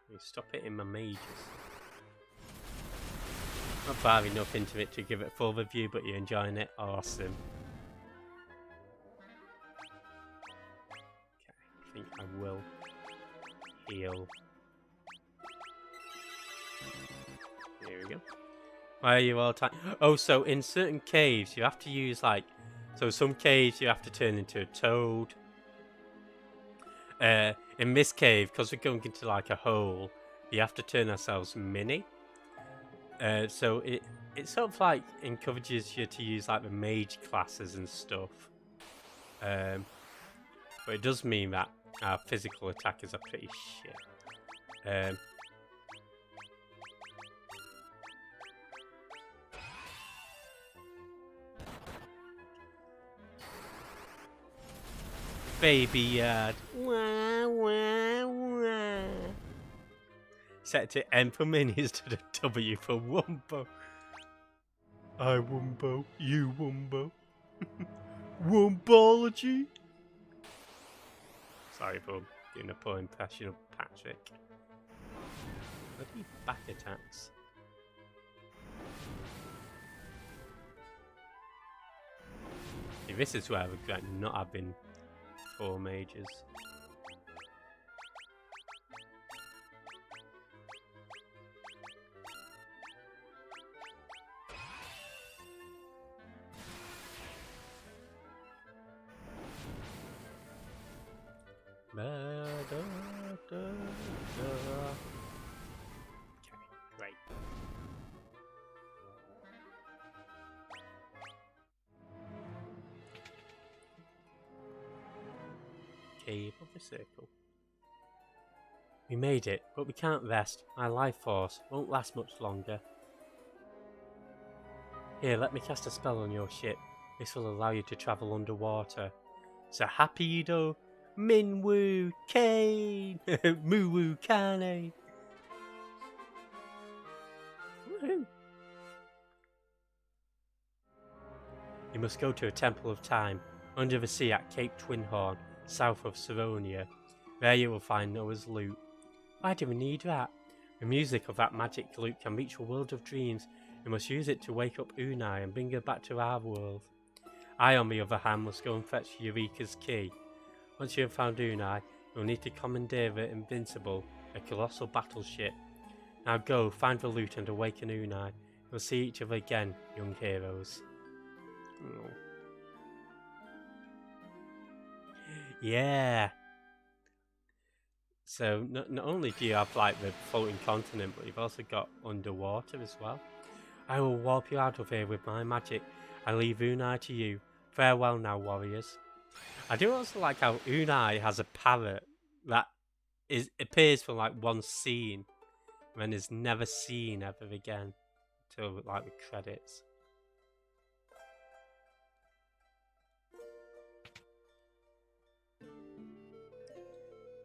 A: You stop it in my mages. Not far enough into it to give it a full review, but you're enjoying it. Awesome. Okay, I think I will heal. There we go. Why are you all time? Oh, so in certain caves you have to use like, so some caves you have to turn into a toad. In this cave, because we're going into like a hole, you have to turn ourselves mini. So it sort of like encourages you to use like the mage classes and stuff. But it does mean that our physical attackers are pretty shit. Baby yard. Wah, wah, wah. Set to M for minis to the W for Wumbo. I Wumbo, you Wumbo. Wumbology. Sorry for doing a poor impression of Patrick. What are these back attacks? See, this is where I regret not having 4 mages. Okay, right. Cave of the Circle. We made it, but we can't rest. My life force won't last much longer. Here, let me cast a spell on your ship. This will allow you to travel underwater. So happy do Minwoo Kane! Moo Kane! Woohoo! You must go to a Temple of Time, under the sea at Cape Twinhorn, south of Saronia. There you will find Noah's lute. Why do we need that? The music of that magic lute can reach a world of dreams. We must use it to wake up Unai and bring her back to our world. I, on the other hand, must go and fetch Eureka's key. Once you have found Unai, you'll need to commandeer the Invincible, a colossal battleship. Now go, find the lute and awaken Unai. We'll see each other again, young heroes. Oh. Yeah! So, not only do you have like the floating continent, but you've also got underwater as well. I will warp you out of here with my magic. I leave Unai to you. Farewell now, warriors. I do also like how Unai has a parrot that appears for like one scene and then is never seen ever again until like the credits.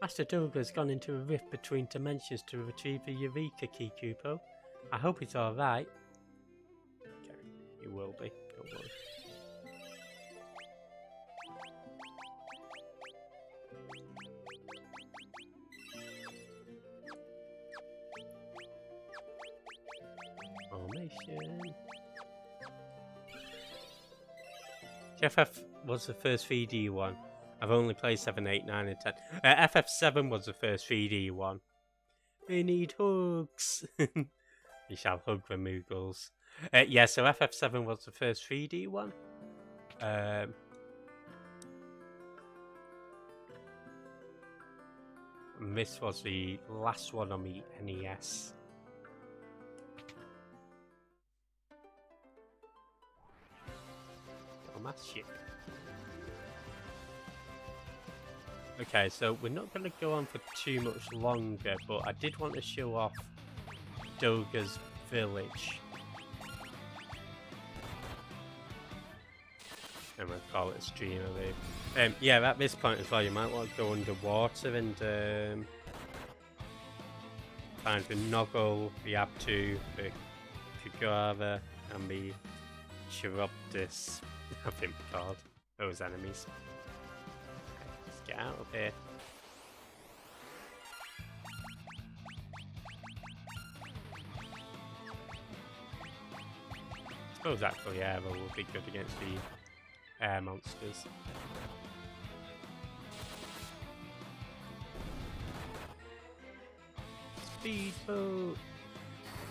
A: Master Doug has gone into a rift between dimensions to retrieve the Eureka key, Kupo. I hope it's alright. Okay, it will be, don't worry. Formation. FF was the first 3D one. I've only played 7, 8, 9 and 10. FF7 was the first 3D one. We need hugs. You shall hug the Moogles. Yeah, so FF7 was the first 3D one. And this was the last one on the NES. Oh, my shit. Okay, so we're not going to go on for too much longer, but I did want to show off Doga's village. I'm going to call it a stream, I believe. Yeah, at this point as well, you might want to go underwater and find the Noggle, the Abtu, the Kugara, and the Chiroptis, I think called, those enemies. Get out of here. I suppose actually Aero will be good against the air monsters. speedboat.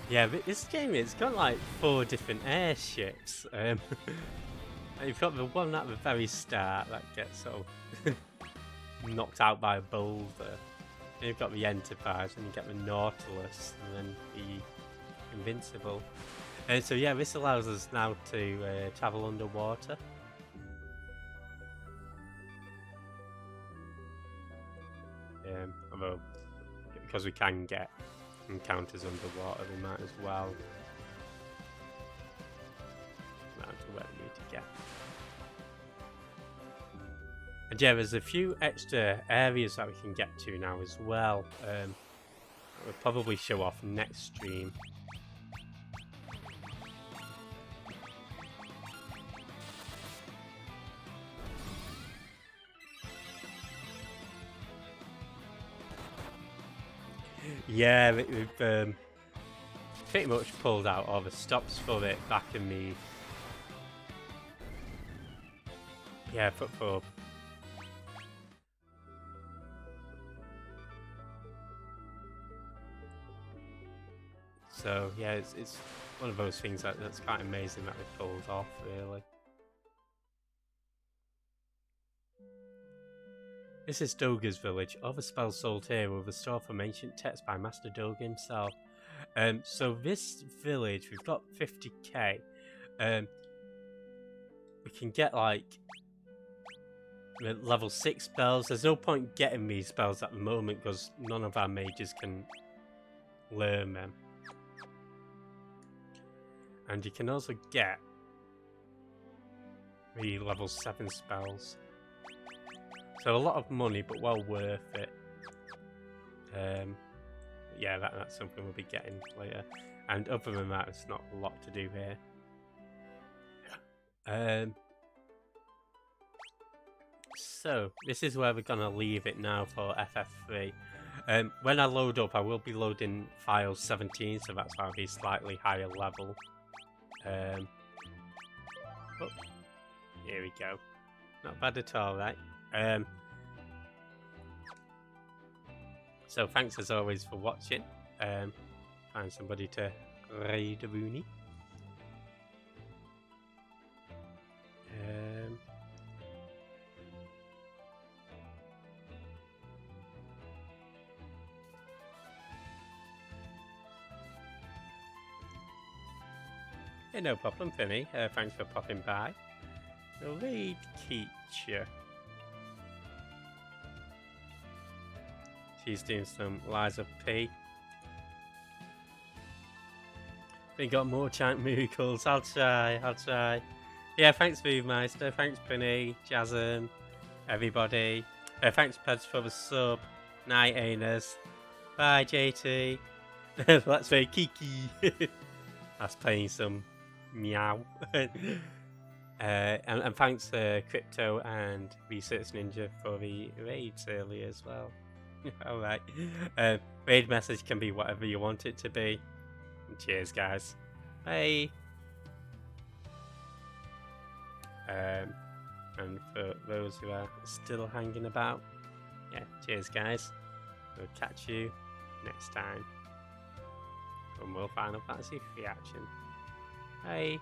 A: Yeah, but this game, it's got like 4 different airships. And you've got the one at the very start that gets sort of knocked out by a boulder. Then you've got the Enterprise, and you get the Nautilus, and then the Invincible. And so yeah, this allows us now to travel underwater. Although, because we can get encounters underwater, we might as well. That's where we need to get. And yeah, there's a few extra areas that we can get to now as well. We'll probably show off next stream. Yeah, we've pretty much pulled out all the stops for it back in the... Yeah, for so yeah, it's one of those things that's quite amazing that we pulled off, really. This is Doga's village. All the spells sold here were restored from ancient texts by Master Doga himself. So this village, we've got 50k. We can get like level 6 spells. There's no point getting these spells at the moment because none of our mages can learn them. And you can also get the level 7 spells. So a lot of money, but well worth it. Yeah, that's something we'll be getting later. And other than that, it's not a lot to do here. So this is where we're gonna leave it now for FF3. When I load up, I will be loading file 17, so that's why I'll be slightly higher level. Oh, here we go. Not bad at all, right? So thanks as always for watching. Find somebody to raid Rooney. Yeah, no problem, Finny. Thanks for popping by. Raid Keacher. She's doing some Liza P. We got more chant miracles. I'll try. Yeah, thanks Movemeister, thanks Penny, Jasm, everybody. Thanks Peds for the sub. Night Anus. Bye JT. Let's play Kiki. That's playing some meow. And thanks Crypto and Research Ninja for the raids earlier as well. Alright. Raid message can be whatever you want it to be. And cheers, guys. Bye. And for those who are still hanging about, yeah, cheers, guys. We'll catch you next time for more Final Fantasy 3 action. Bye.